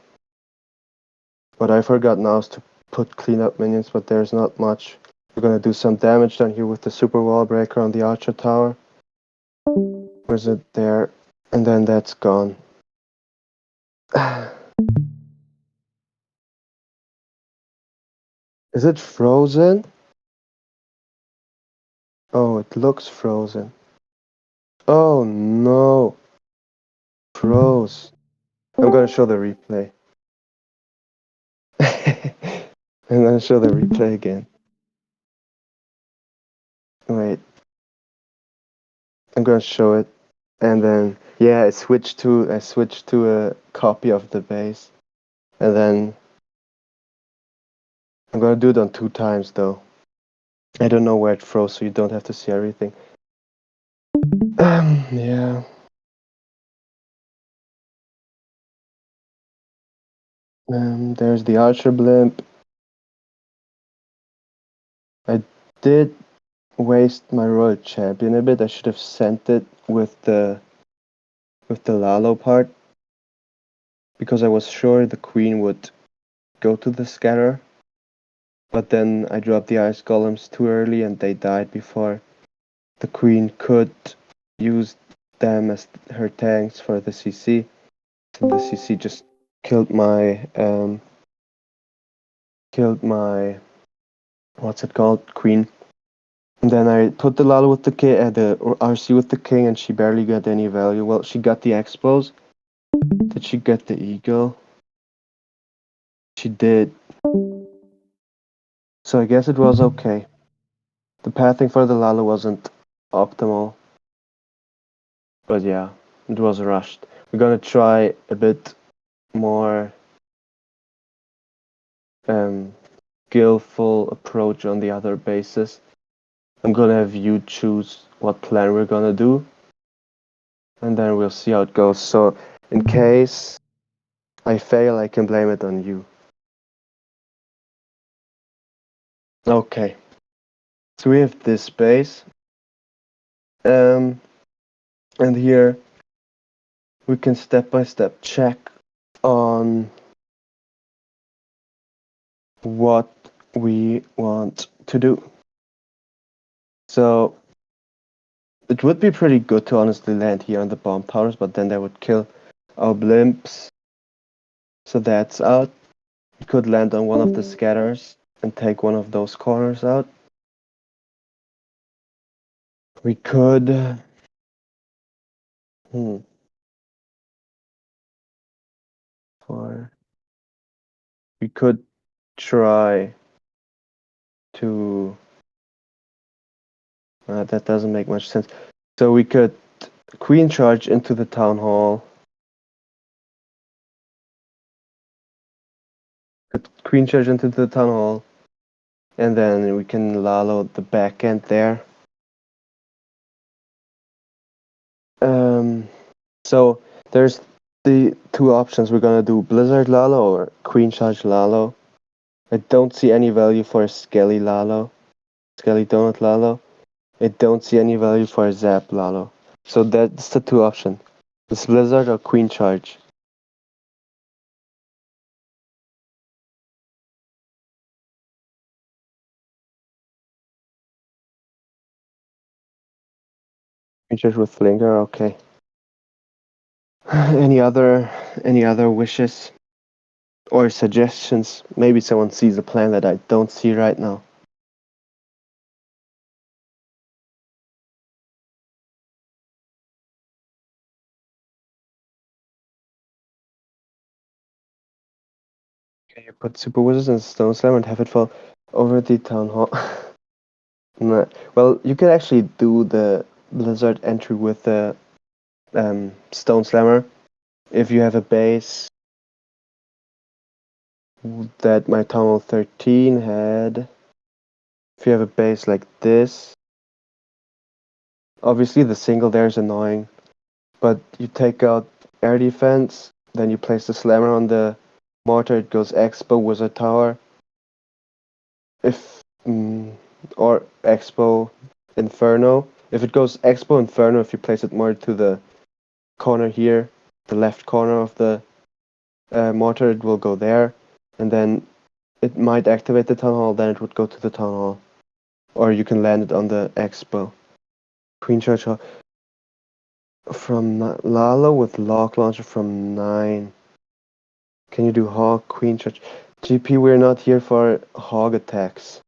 What I forgot now is to put cleanup minions, but there's not much. We're gonna do some damage down here with the Super Wall Breaker on the Archer Tower. Where's it? There. And then that's gone. Is it frozen? Oh, it looks frozen. Oh no, froze. I'm gonna show the replay. I'm gonna show the replay again. Wait, I'm gonna show it, and then yeah, I switched to a copy of the base, and then I'm gonna do it on 2 times though. I don't know where it froze, so you don't have to see everything. Yeah. There's the archer blimp. I did waste my royal champion a bit. I should have sent it with the Lalo part, because I was sure the queen would go to the scatter, but then I dropped the ice golems too early and they died before the queen could use them as her tanks for the CC. So the CC just killed my what's it called, queen. And then I put the Lalo with the king, the RC with the king, and she barely got any value. Well, she got the expos. Did she get the eagle? She did. So I guess it was okay. The pathing for the Lalo wasn't optimal, but yeah, it was rushed. We're gonna try a bit more skillful approach on the other bases. I'm gonna have you choose what plan we're gonna do, and then we'll see how it goes. So in case I fail, I can blame it on you. Okay. So we have this base, and here we can step by step check on what we want to do. So it would be pretty good to honestly land here on the bomb towers, but then they would kill our blimps. So that's out. We could land on one of the scatters and take one of those corners out. We could or we could try to that doesn't make much sense. So we could queen charge into the town hall. Queen charge into the town hall, and then we can Lalo the back end there. So there's the two options. We're gonna do Blizzard Lalo or Queen Charge Lalo. I don't see any value for a Skelly Lalo, Skelly Donut Lalo. I don't see any value for a Zap Lalo. So that's the two options. It's Blizzard or Queen Charge. Queen Charge with Flinger, okay. Any other wishes or suggestions? Maybe someone sees a plan that I don't see right now. Okay, you put Super Wizards and Stone Slam and have it fall over the town hall. Nah. Well, you can actually do the Blizzard entry with the Stone Slammer if you have a base that my Town Hall 13 had. If you have a base like this, obviously the single there is annoying, but you take out air defense, then you place the Slammer on the mortar, it goes Expo Wizard Tower. If or Expo Inferno. If it goes Expo Inferno, if you place it more to the corner here, the left corner of the mortar, it will go there, and then it might activate the town hall, then it would go to the town hall. Or you can land it on the Expo. Queen Church Hall. From Lalo with Lock Launcher from 9. Can you do Hawk, Queen Church? GP, we're not here for hog attacks.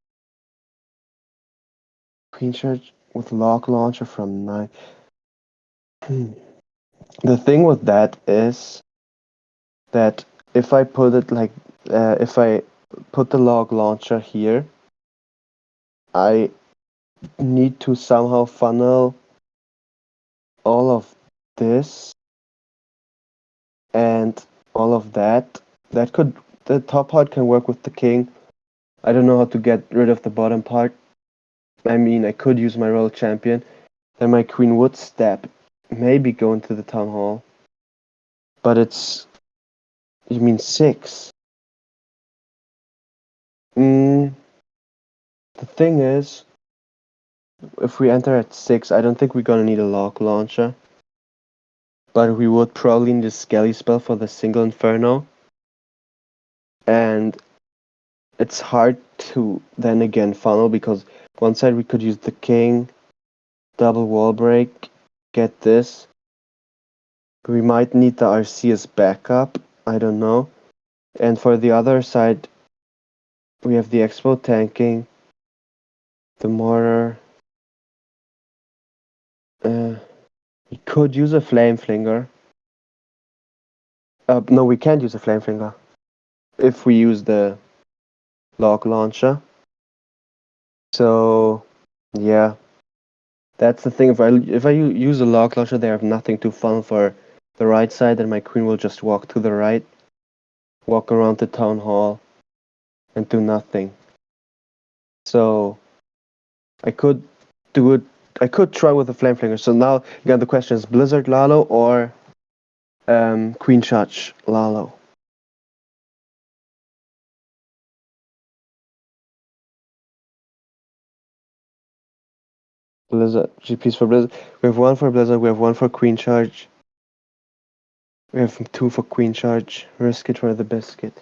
Queen charge with lock launcher from 9. The thing with that is that if I put it like, if I put the log launcher here, I need to somehow funnel all of this and all of that. The top part can work with the king. I don't know how to get rid of the bottom part. I mean, I could use my royal champion. Then my queen would step, maybe go into the town hall. But it's, you mean 6? The thing is, if we enter at 6, I don't think we're gonna need a lock launcher. But we would probably need a skelly spell for the single inferno. And it's hard to then again funnel because one side we could use the king, double wall break, get this. We might need the RC as backup, I don't know. And for the other side, we have the expo tanking, the mortar. We could use a flame flinger. No, we can't use a flame flinger if we use the log launcher. So, yeah, that's the thing. If I use a log launcher, they have nothing to funnel for the right side, and my queen will just walk to the right, walk around the town hall, and do nothing. So, I could do it. I could try with the flame flinger. So now again, the question is Blizzard Lalo or Queen Charge Lalo. Blizzard, GPs for Blizzard. We have one for Blizzard, we have one for Queen Charge. We have 2 for Queen Charge. Risk it for the biscuit.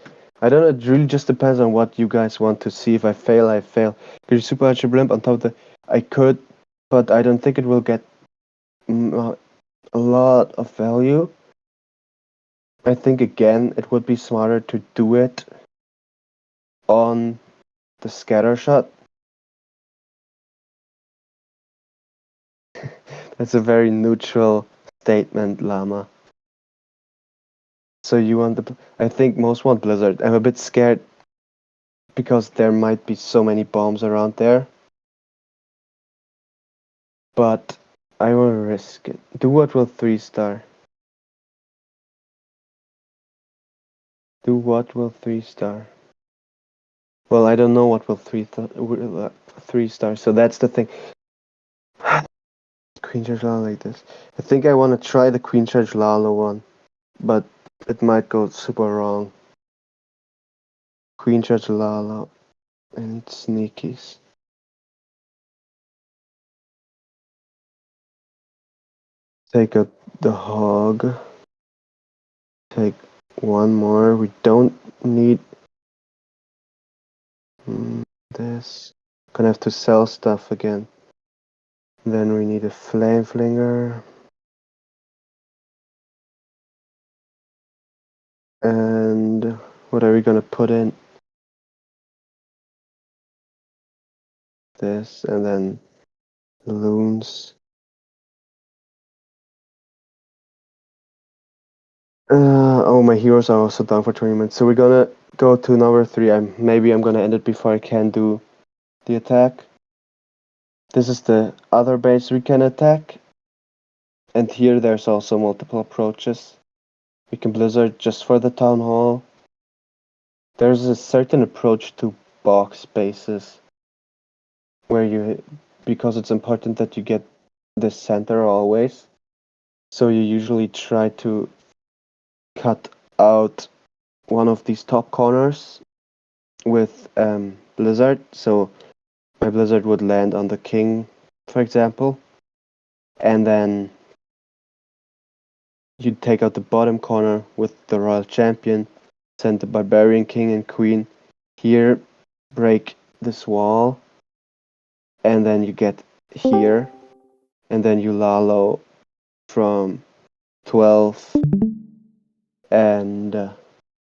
I don't know, it really just depends on what you guys want to see. If I fail, I fail. Could you super archer blimp on top of the... I could, but I don't think it will get a lot of value. I think again, it would be smarter to do it on the scatter shot. That's a very neutral statement, Llama. So you want the... I think most want Blizzard. I'm a bit scared because there might be so many bombs around there. But I will risk it. Do what will 3-star? Do what will 3-star? Well, I don't know what will 3-star, so that's the thing. Queen Charge Lalo like this. I think I want to try the Queen Charge Lalo one, but it might go super wrong. Queen Charge Lalo and sneakies. Take out the hog. Take one more. We don't need this. Gonna have to sell stuff again. Then we need a flame flinger. And what are we gonna put in? This and then loons. Oh, my heroes are also down for tournament. So we're gonna go to number 3. Maybe I'm gonna end it before I can do the attack. This is the other base we can attack. And here there's also multiple approaches. We can blizzard just for the town hall. There's a certain approach to box bases where you, because it's important that you get the center always. So you usually try to cut out one of these top corners with blizzard. So my blizzard would land on the king, for example, and then you'd take out the bottom corner with the royal champion, send the barbarian king and queen here, break this wall, and then you get here, and then you Lalo from 12 and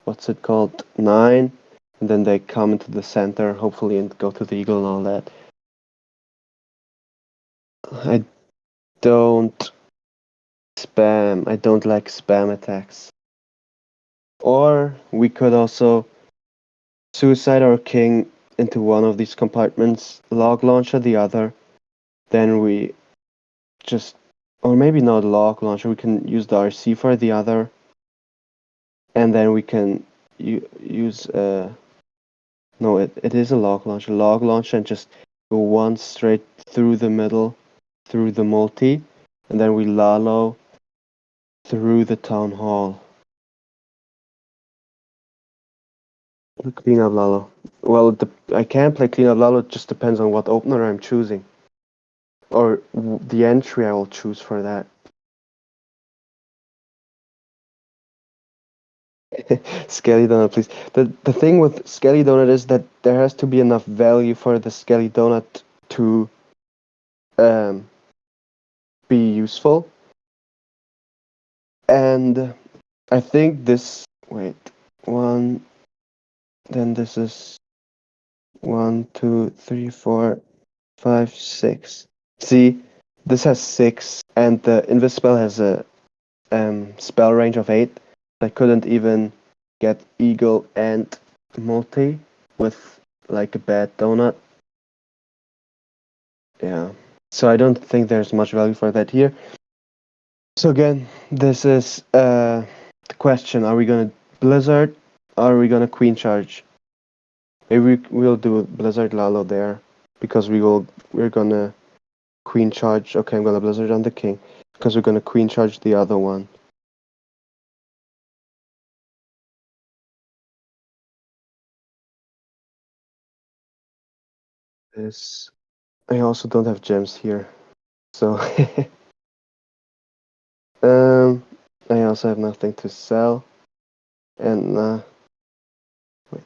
what's it called, 9, and then they come into the center, hopefully, and go to the eagle and all that. I don't spam. I don't like spam attacks. Or we could also suicide our king into one of these compartments, log launcher the other, then we just, or maybe not log launcher, we can use the RC for the other, and then we can use, no, it is a log launcher, and just go one straight through the middle, through the multi, and then we Lalo through the town hall. Clean up Lalo. Well, I can play clean up Lalo, it just depends on what opener I'm choosing. Or the entry I will choose for that. Skelly Donut, please. The thing with Skelly Donut is that there has to be enough value for the Skelly Donut to um, be useful. And I think this, wait, one, then this is 1, 2, 3, 4, 5, 6. See, this has 6, and the Invisible has a spell range of 8. I couldn't even get Eagle and Multi with like a bad donut. Yeah. So I don't think there's much value for that here. So again, this is the question. Are we gonna Blizzard? Or are we gonna Queen Charge? Maybe we'll do Blizzard Lalo there. Because we're gonna Queen Charge. Okay, I'm gonna Blizzard on the King. Because we're gonna Queen Charge the other one. This I also don't have gems here. So I also have nothing to sell. And wait.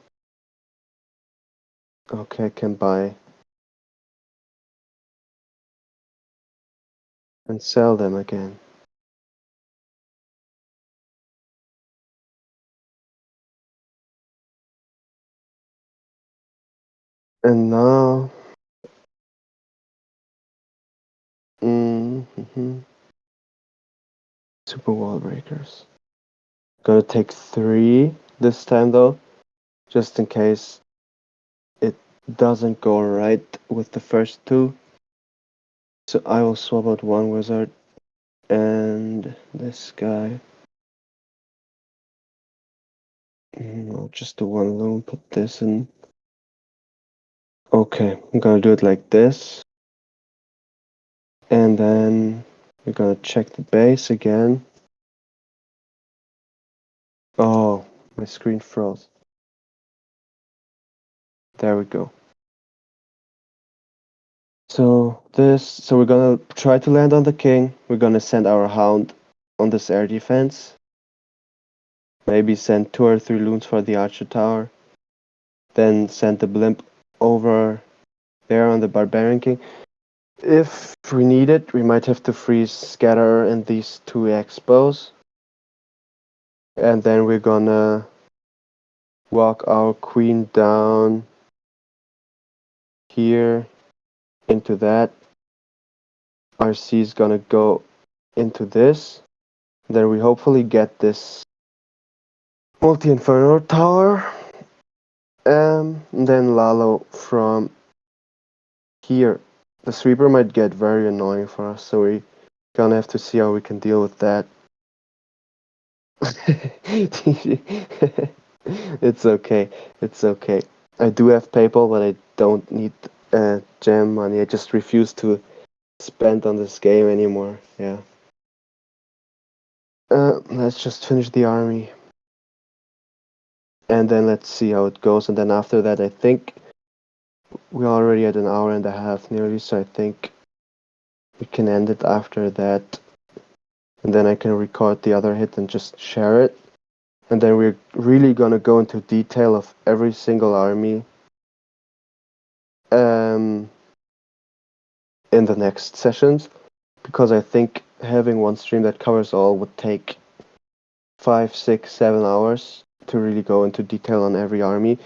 Okay, I can buy and sell them again. And now super wall breakers. Gonna take 3 this time though, just in case it doesn't go right with the first 2. So I will swap out 1 wizard and this guy. I'll just do 1 loom, put this in. Okay, I'm gonna do it like this. And then we're gonna check the base again. Oh, my screen froze. There we go. So we're gonna try to land on the king. We're gonna send our hound on this air defense. Maybe send 2 or 3 loons for the archer tower. Then send the blimp over there on the barbarian king. If we need it, we might have to freeze scatter and these 2 expos. And then we're gonna walk our queen down here into that. RC is gonna go into this. Then we hopefully get this multi-inferno tower. And then Lalo from here. The sweeper might get very annoying for us, so we're gonna have to see how we can deal with that. It's okay. It's okay. I do have PayPal, but I don't need gem money. I just refuse to spend on this game anymore. Yeah. Let's just finish the army. And then let's see how it goes. And then after that, I think we're already at an hour and a half nearly, so I think we can end it after that. And then I can record the other hit and just share it. And then we're really gonna go into detail of every single army in the next sessions, because I think having one stream that covers all would take 5, 6, 7 hours to really go into detail on every army.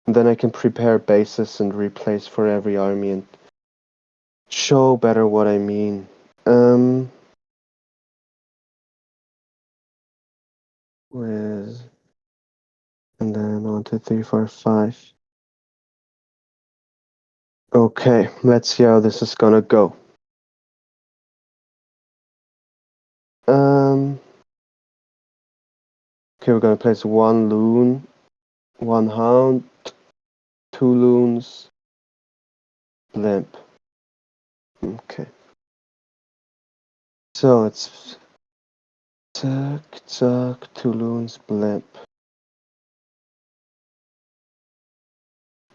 And then I can prepare bases and replace for every army and show better what I mean. With and then 1, 2, 3, 4, 5. Okay, let's see how this is gonna go. Okay, we're gonna place 1 loon, 1 hound, 2 loons, blimp. Okay. So it's tuck, tuck, 2 loons, blimp.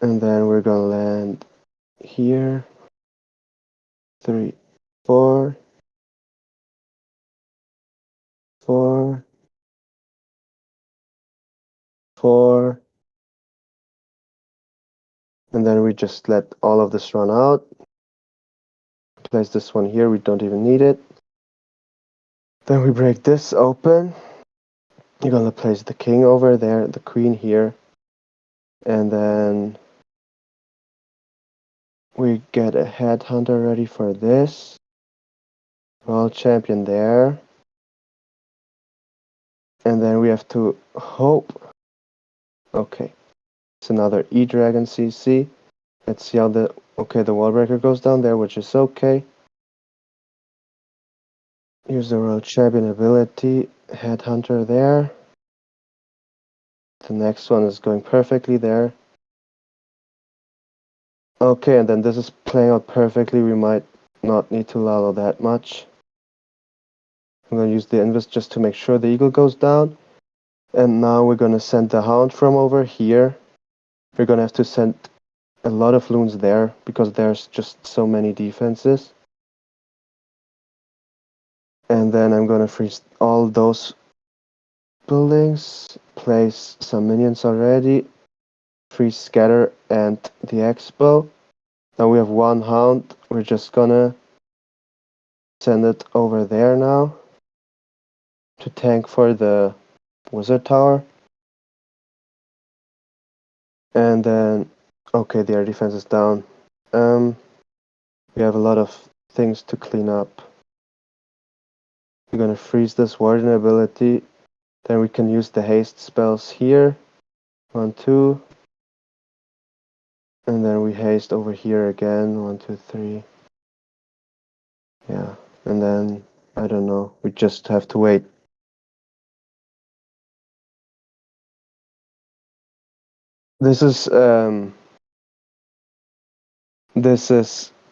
And then we're gonna land here. 3, 4, 4, 4. And then we just let all of this run out. Place this one here, we don't even need it. Then we break this open. You're gonna place the king over there, the queen here. And then we get a headhunter ready for this. World champion there. And then we have to hope. Okay. It's another E-Dragon CC. Let's see how the wall breaker goes down there, which is okay. Here's the world champion ability. Headhunter there. The next one is going perfectly there. Okay, and then this is playing out perfectly. We might not need to Lalo that much. I'm going to use the invest just to make sure the eagle goes down. And now we're going to send the hound from over here. We're going to have to send a lot of loons there because there's just so many defenses. And then I'm going to freeze all those buildings, place some minions already, freeze scatter and the expo. Now we have 1 hound. We're just going to send it over there now to tank for the wizard tower. And then, okay, the air defense is down. We have a lot of things to clean up. We're gonna freeze this warden ability. Then we can use the haste spells here. 1, 2. And then we haste over here again. 1, 2, 3. Yeah. And then, I don't know. We just have to wait. This is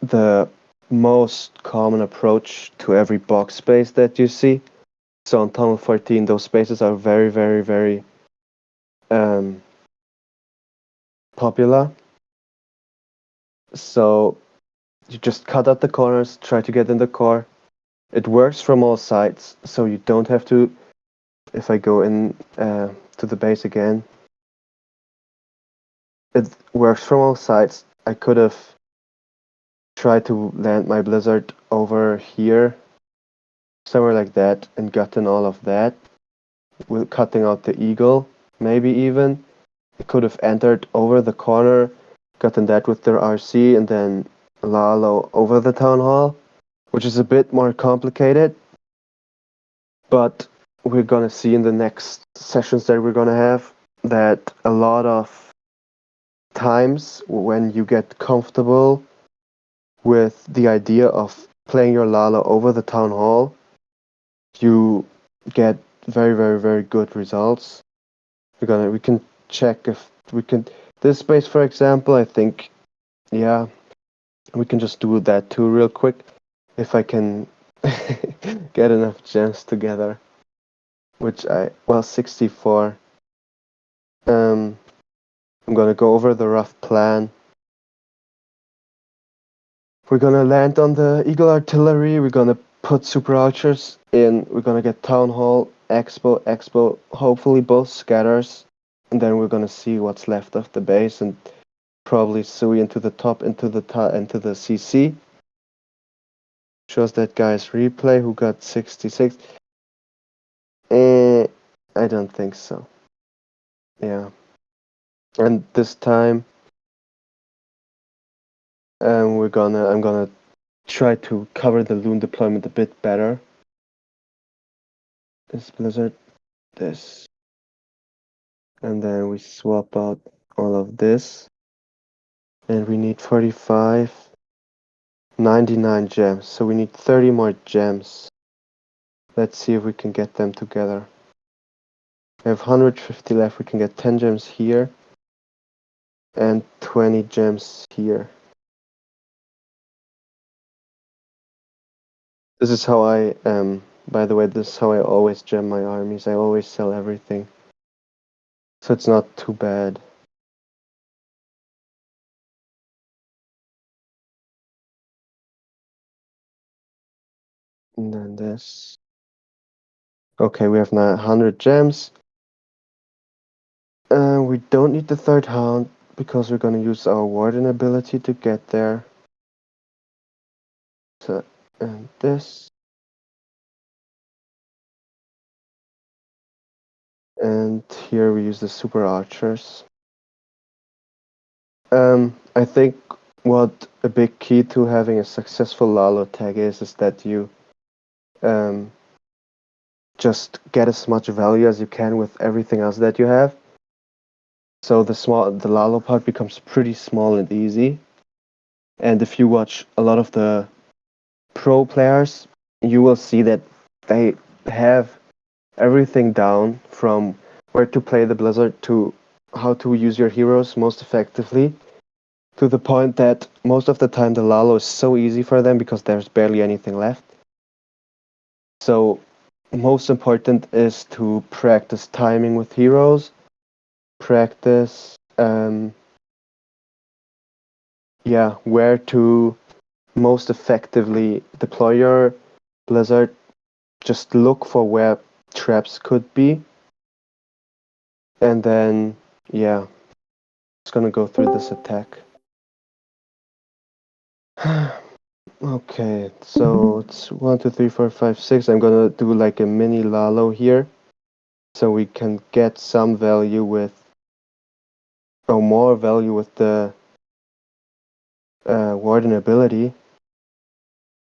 the most common approach to every box space that you see. So on tunnel 14, those spaces are very, very, very popular. So you just cut out the corners, try to get in the core. It works from all sides, so you don't have to. If I go in to the base again, it works from all sides. I could have tried to land my blizzard over here, somewhere like that, and gotten all of that with cutting out the eagle. Maybe even I could have entered over the corner, gotten that with their RC, and then Lalo over the town hall, which is a bit more complicated. But we're gonna see in the next sessions that we're gonna have that a lot of times when you get comfortable with the idea of playing your Lalo over the town hall, you get very, very, very good results. We can check if we can this space, for example. I think, yeah, we can just do that too real quick if I can get enough gems together. Which 64. I'm gonna go over the rough plan. We're gonna land on the Eagle Artillery. We're gonna put super archers in. We're gonna get Town Hall, Expo, hopefully both scatters. And then we're gonna see what's left of the base and probably Sui into the top, into the CC. Shows that guy's replay who got 66. I don't think so. Yeah. And this time, I'm gonna try to cover the loon deployment a bit better. This blizzard, this, and then we swap out all of this, and we need 45, 99 gems. So we need 30 more gems. Let's see if we can get them together. We have 150 left. We can get 10 gems here and 20 gems here. This is how I by the way, this is how I always gem my armies. I always sell everything. So it's not too bad. And then this. Okay, we have now 100 gems. We don't need the third hound because we're going to use our warden ability to get there. So, and this. And here we use the super archers. I think what a big key to having a successful Lalo tag is that you just get as much value as you can with everything else that you have. So the Lalo part becomes pretty small and easy. And if you watch a lot of the pro players, you will see that they have everything down from where to play the Blizzard to how to use your heroes most effectively, to the point that most of the time the Lalo is so easy for them because there's barely anything left. So most important is to practice timing with heroes, practice where to most effectively deploy your Blizzard. Just look for where traps could be, and then just gonna go through this attack. Okay, so it's 1, 2, 3, 4, 5, 6. I'm gonna do like a mini Lalo here, so we can get some value with, or more value with the warden ability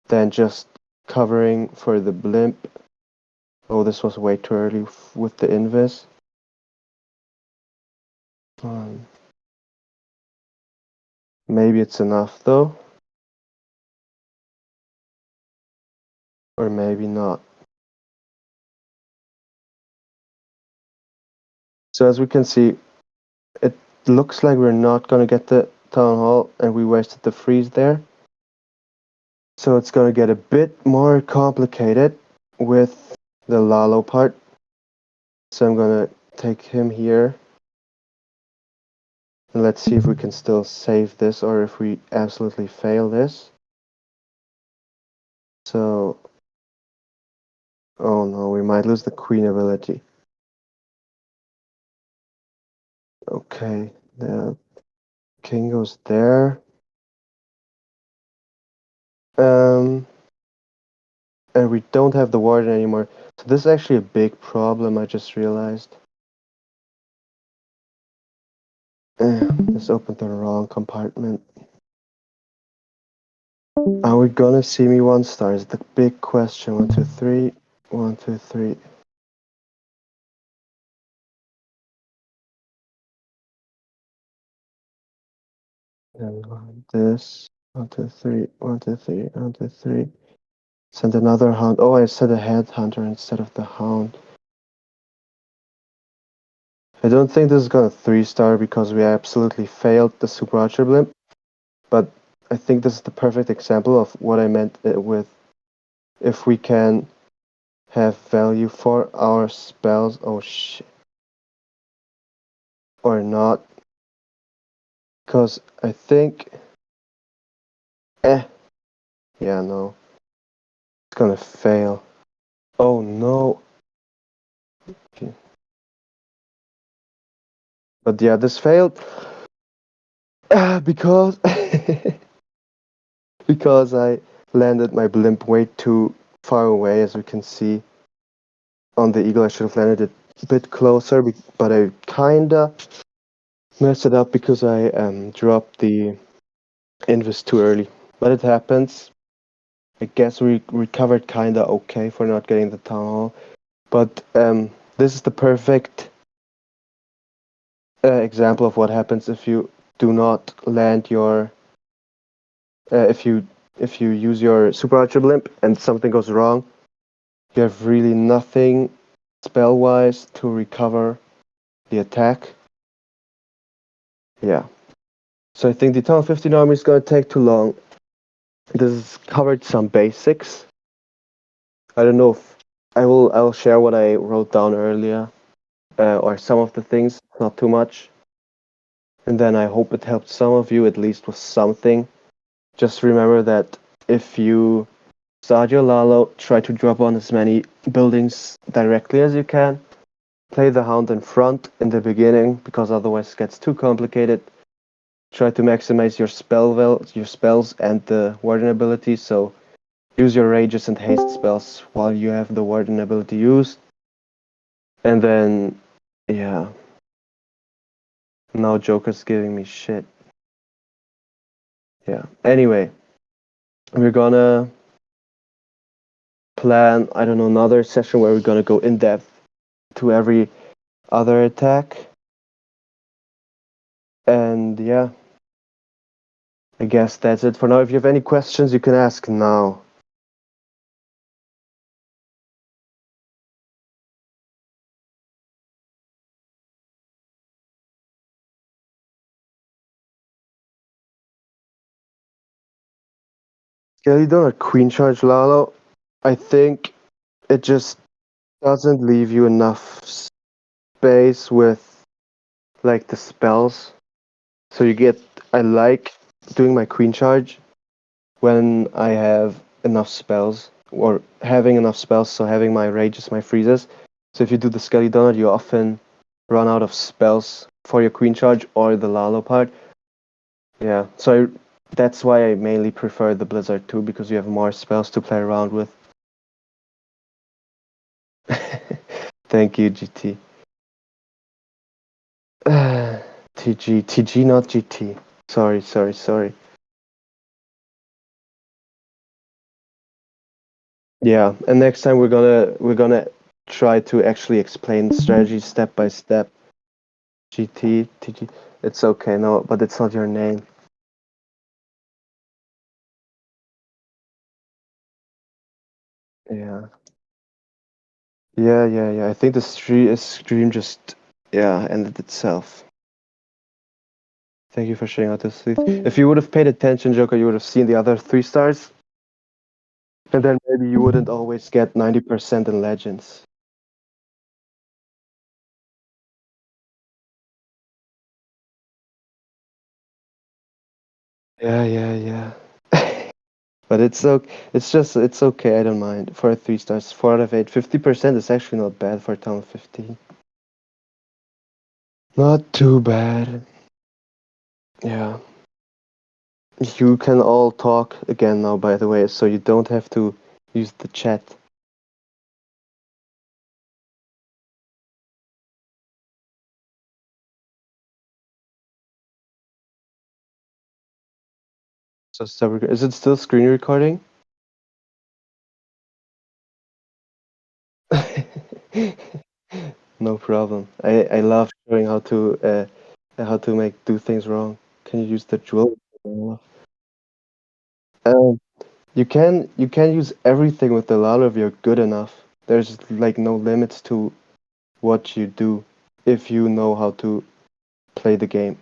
than just covering for the blimp. Oh, this was way too early with the invis. Maybe it's enough though, or maybe not. So as we can see, it looks like we're not gonna get the town hall, and we wasted the freeze there. So it's gonna get a bit more complicated with the Lalo part. So I'm gonna take him here. And let's see if we can still save this or if we absolutely fail this. So, oh no, we might lose the queen ability. Okay, the king goes there. And we don't have the warden anymore. So this is actually a big problem, I just realized. This opened the wrong compartment. Are we gonna see me 1-star? Is the big question. 1, 2, 3. 1, 2, 3. And this. 1, 2, 3. 1, 2, 3. 1, 2, 3. Send another hound. Oh, I said a headhunter instead of the hound. I don't think this is gonna 3-star because we absolutely failed the Super Archer blimp. But I think this is the perfect example of what I meant with if we can have value for our spells. Oh shit. Or not. Because I think. Yeah, no. It's gonna fail. Oh no. Okay. But yeah, this failed. Because. because I landed my blimp way too far away, as we can see on the eagle. I should have landed it a bit closer, but I kinda messed it up because I dropped the invis too early. But it happens. I guess we recovered kinda okay for not getting the town hall. But this is the perfect example of what happens if you do not land your if you use your super ultra blimp and something goes wrong. You have really nothing spell wise to recover the attack. Yeah. So I think the town 15 army is gonna take too long. This has covered some basics. I don't know if I will share what I wrote down earlier, or some of the things, not too much. And then I hope it helped some of you at least with something. Just remember that if you start your Lalo, try to drop on as many buildings directly as you can. Play the Hound in front in the beginning because otherwise it gets too complicated. Try to maximize your spells and the Warden ability. So use your rages and haste spells while you have the Warden ability used. And then, yeah. Now Joker's giving me shit. Yeah. Anyway, we're gonna plan, I don't know, another session where we're gonna go in depth to every other attack. And yeah, I guess that's it for now. If you have any questions, you can ask now. Skelly or Queen Charge Lalo, I think it just doesn't leave you enough space with like the spells. So you get, I like doing my Queen Charge when I have enough spells or having enough spells, so having my rages, my freezes. So if you do the Skelly Donut, you often run out of spells for your Queen Charge or the Lalo part. Yeah, so that's why I mainly prefer the Blizzard 2 because you have more spells to play around with. Thank you, GT. TG, not GT. Sorry. Yeah, and next time we're gonna try to actually explain the strategy step by step. GT, TG. It's okay, no, but it's not your name. Yeah. Yeah. I think the stream just ended itself. Thank you for sharing out this. If you would have paid attention, Joker, you would have seen the other 3 stars, and then maybe you wouldn't always get 90% in Legends. Yeah. But it's okay. I don't mind for 3 stars. 4 out of 8, 50% is actually not bad for a town of 15. Not too bad. Yeah. You can all talk again now, by the way, so you don't have to use the chat. So is it still screen recording? No problem. I love showing how to make do things wrong. Can you use the jewel? Um, you can use everything with the Lalo if you're good enough. There's like no limits to what you do if you know how to play the game.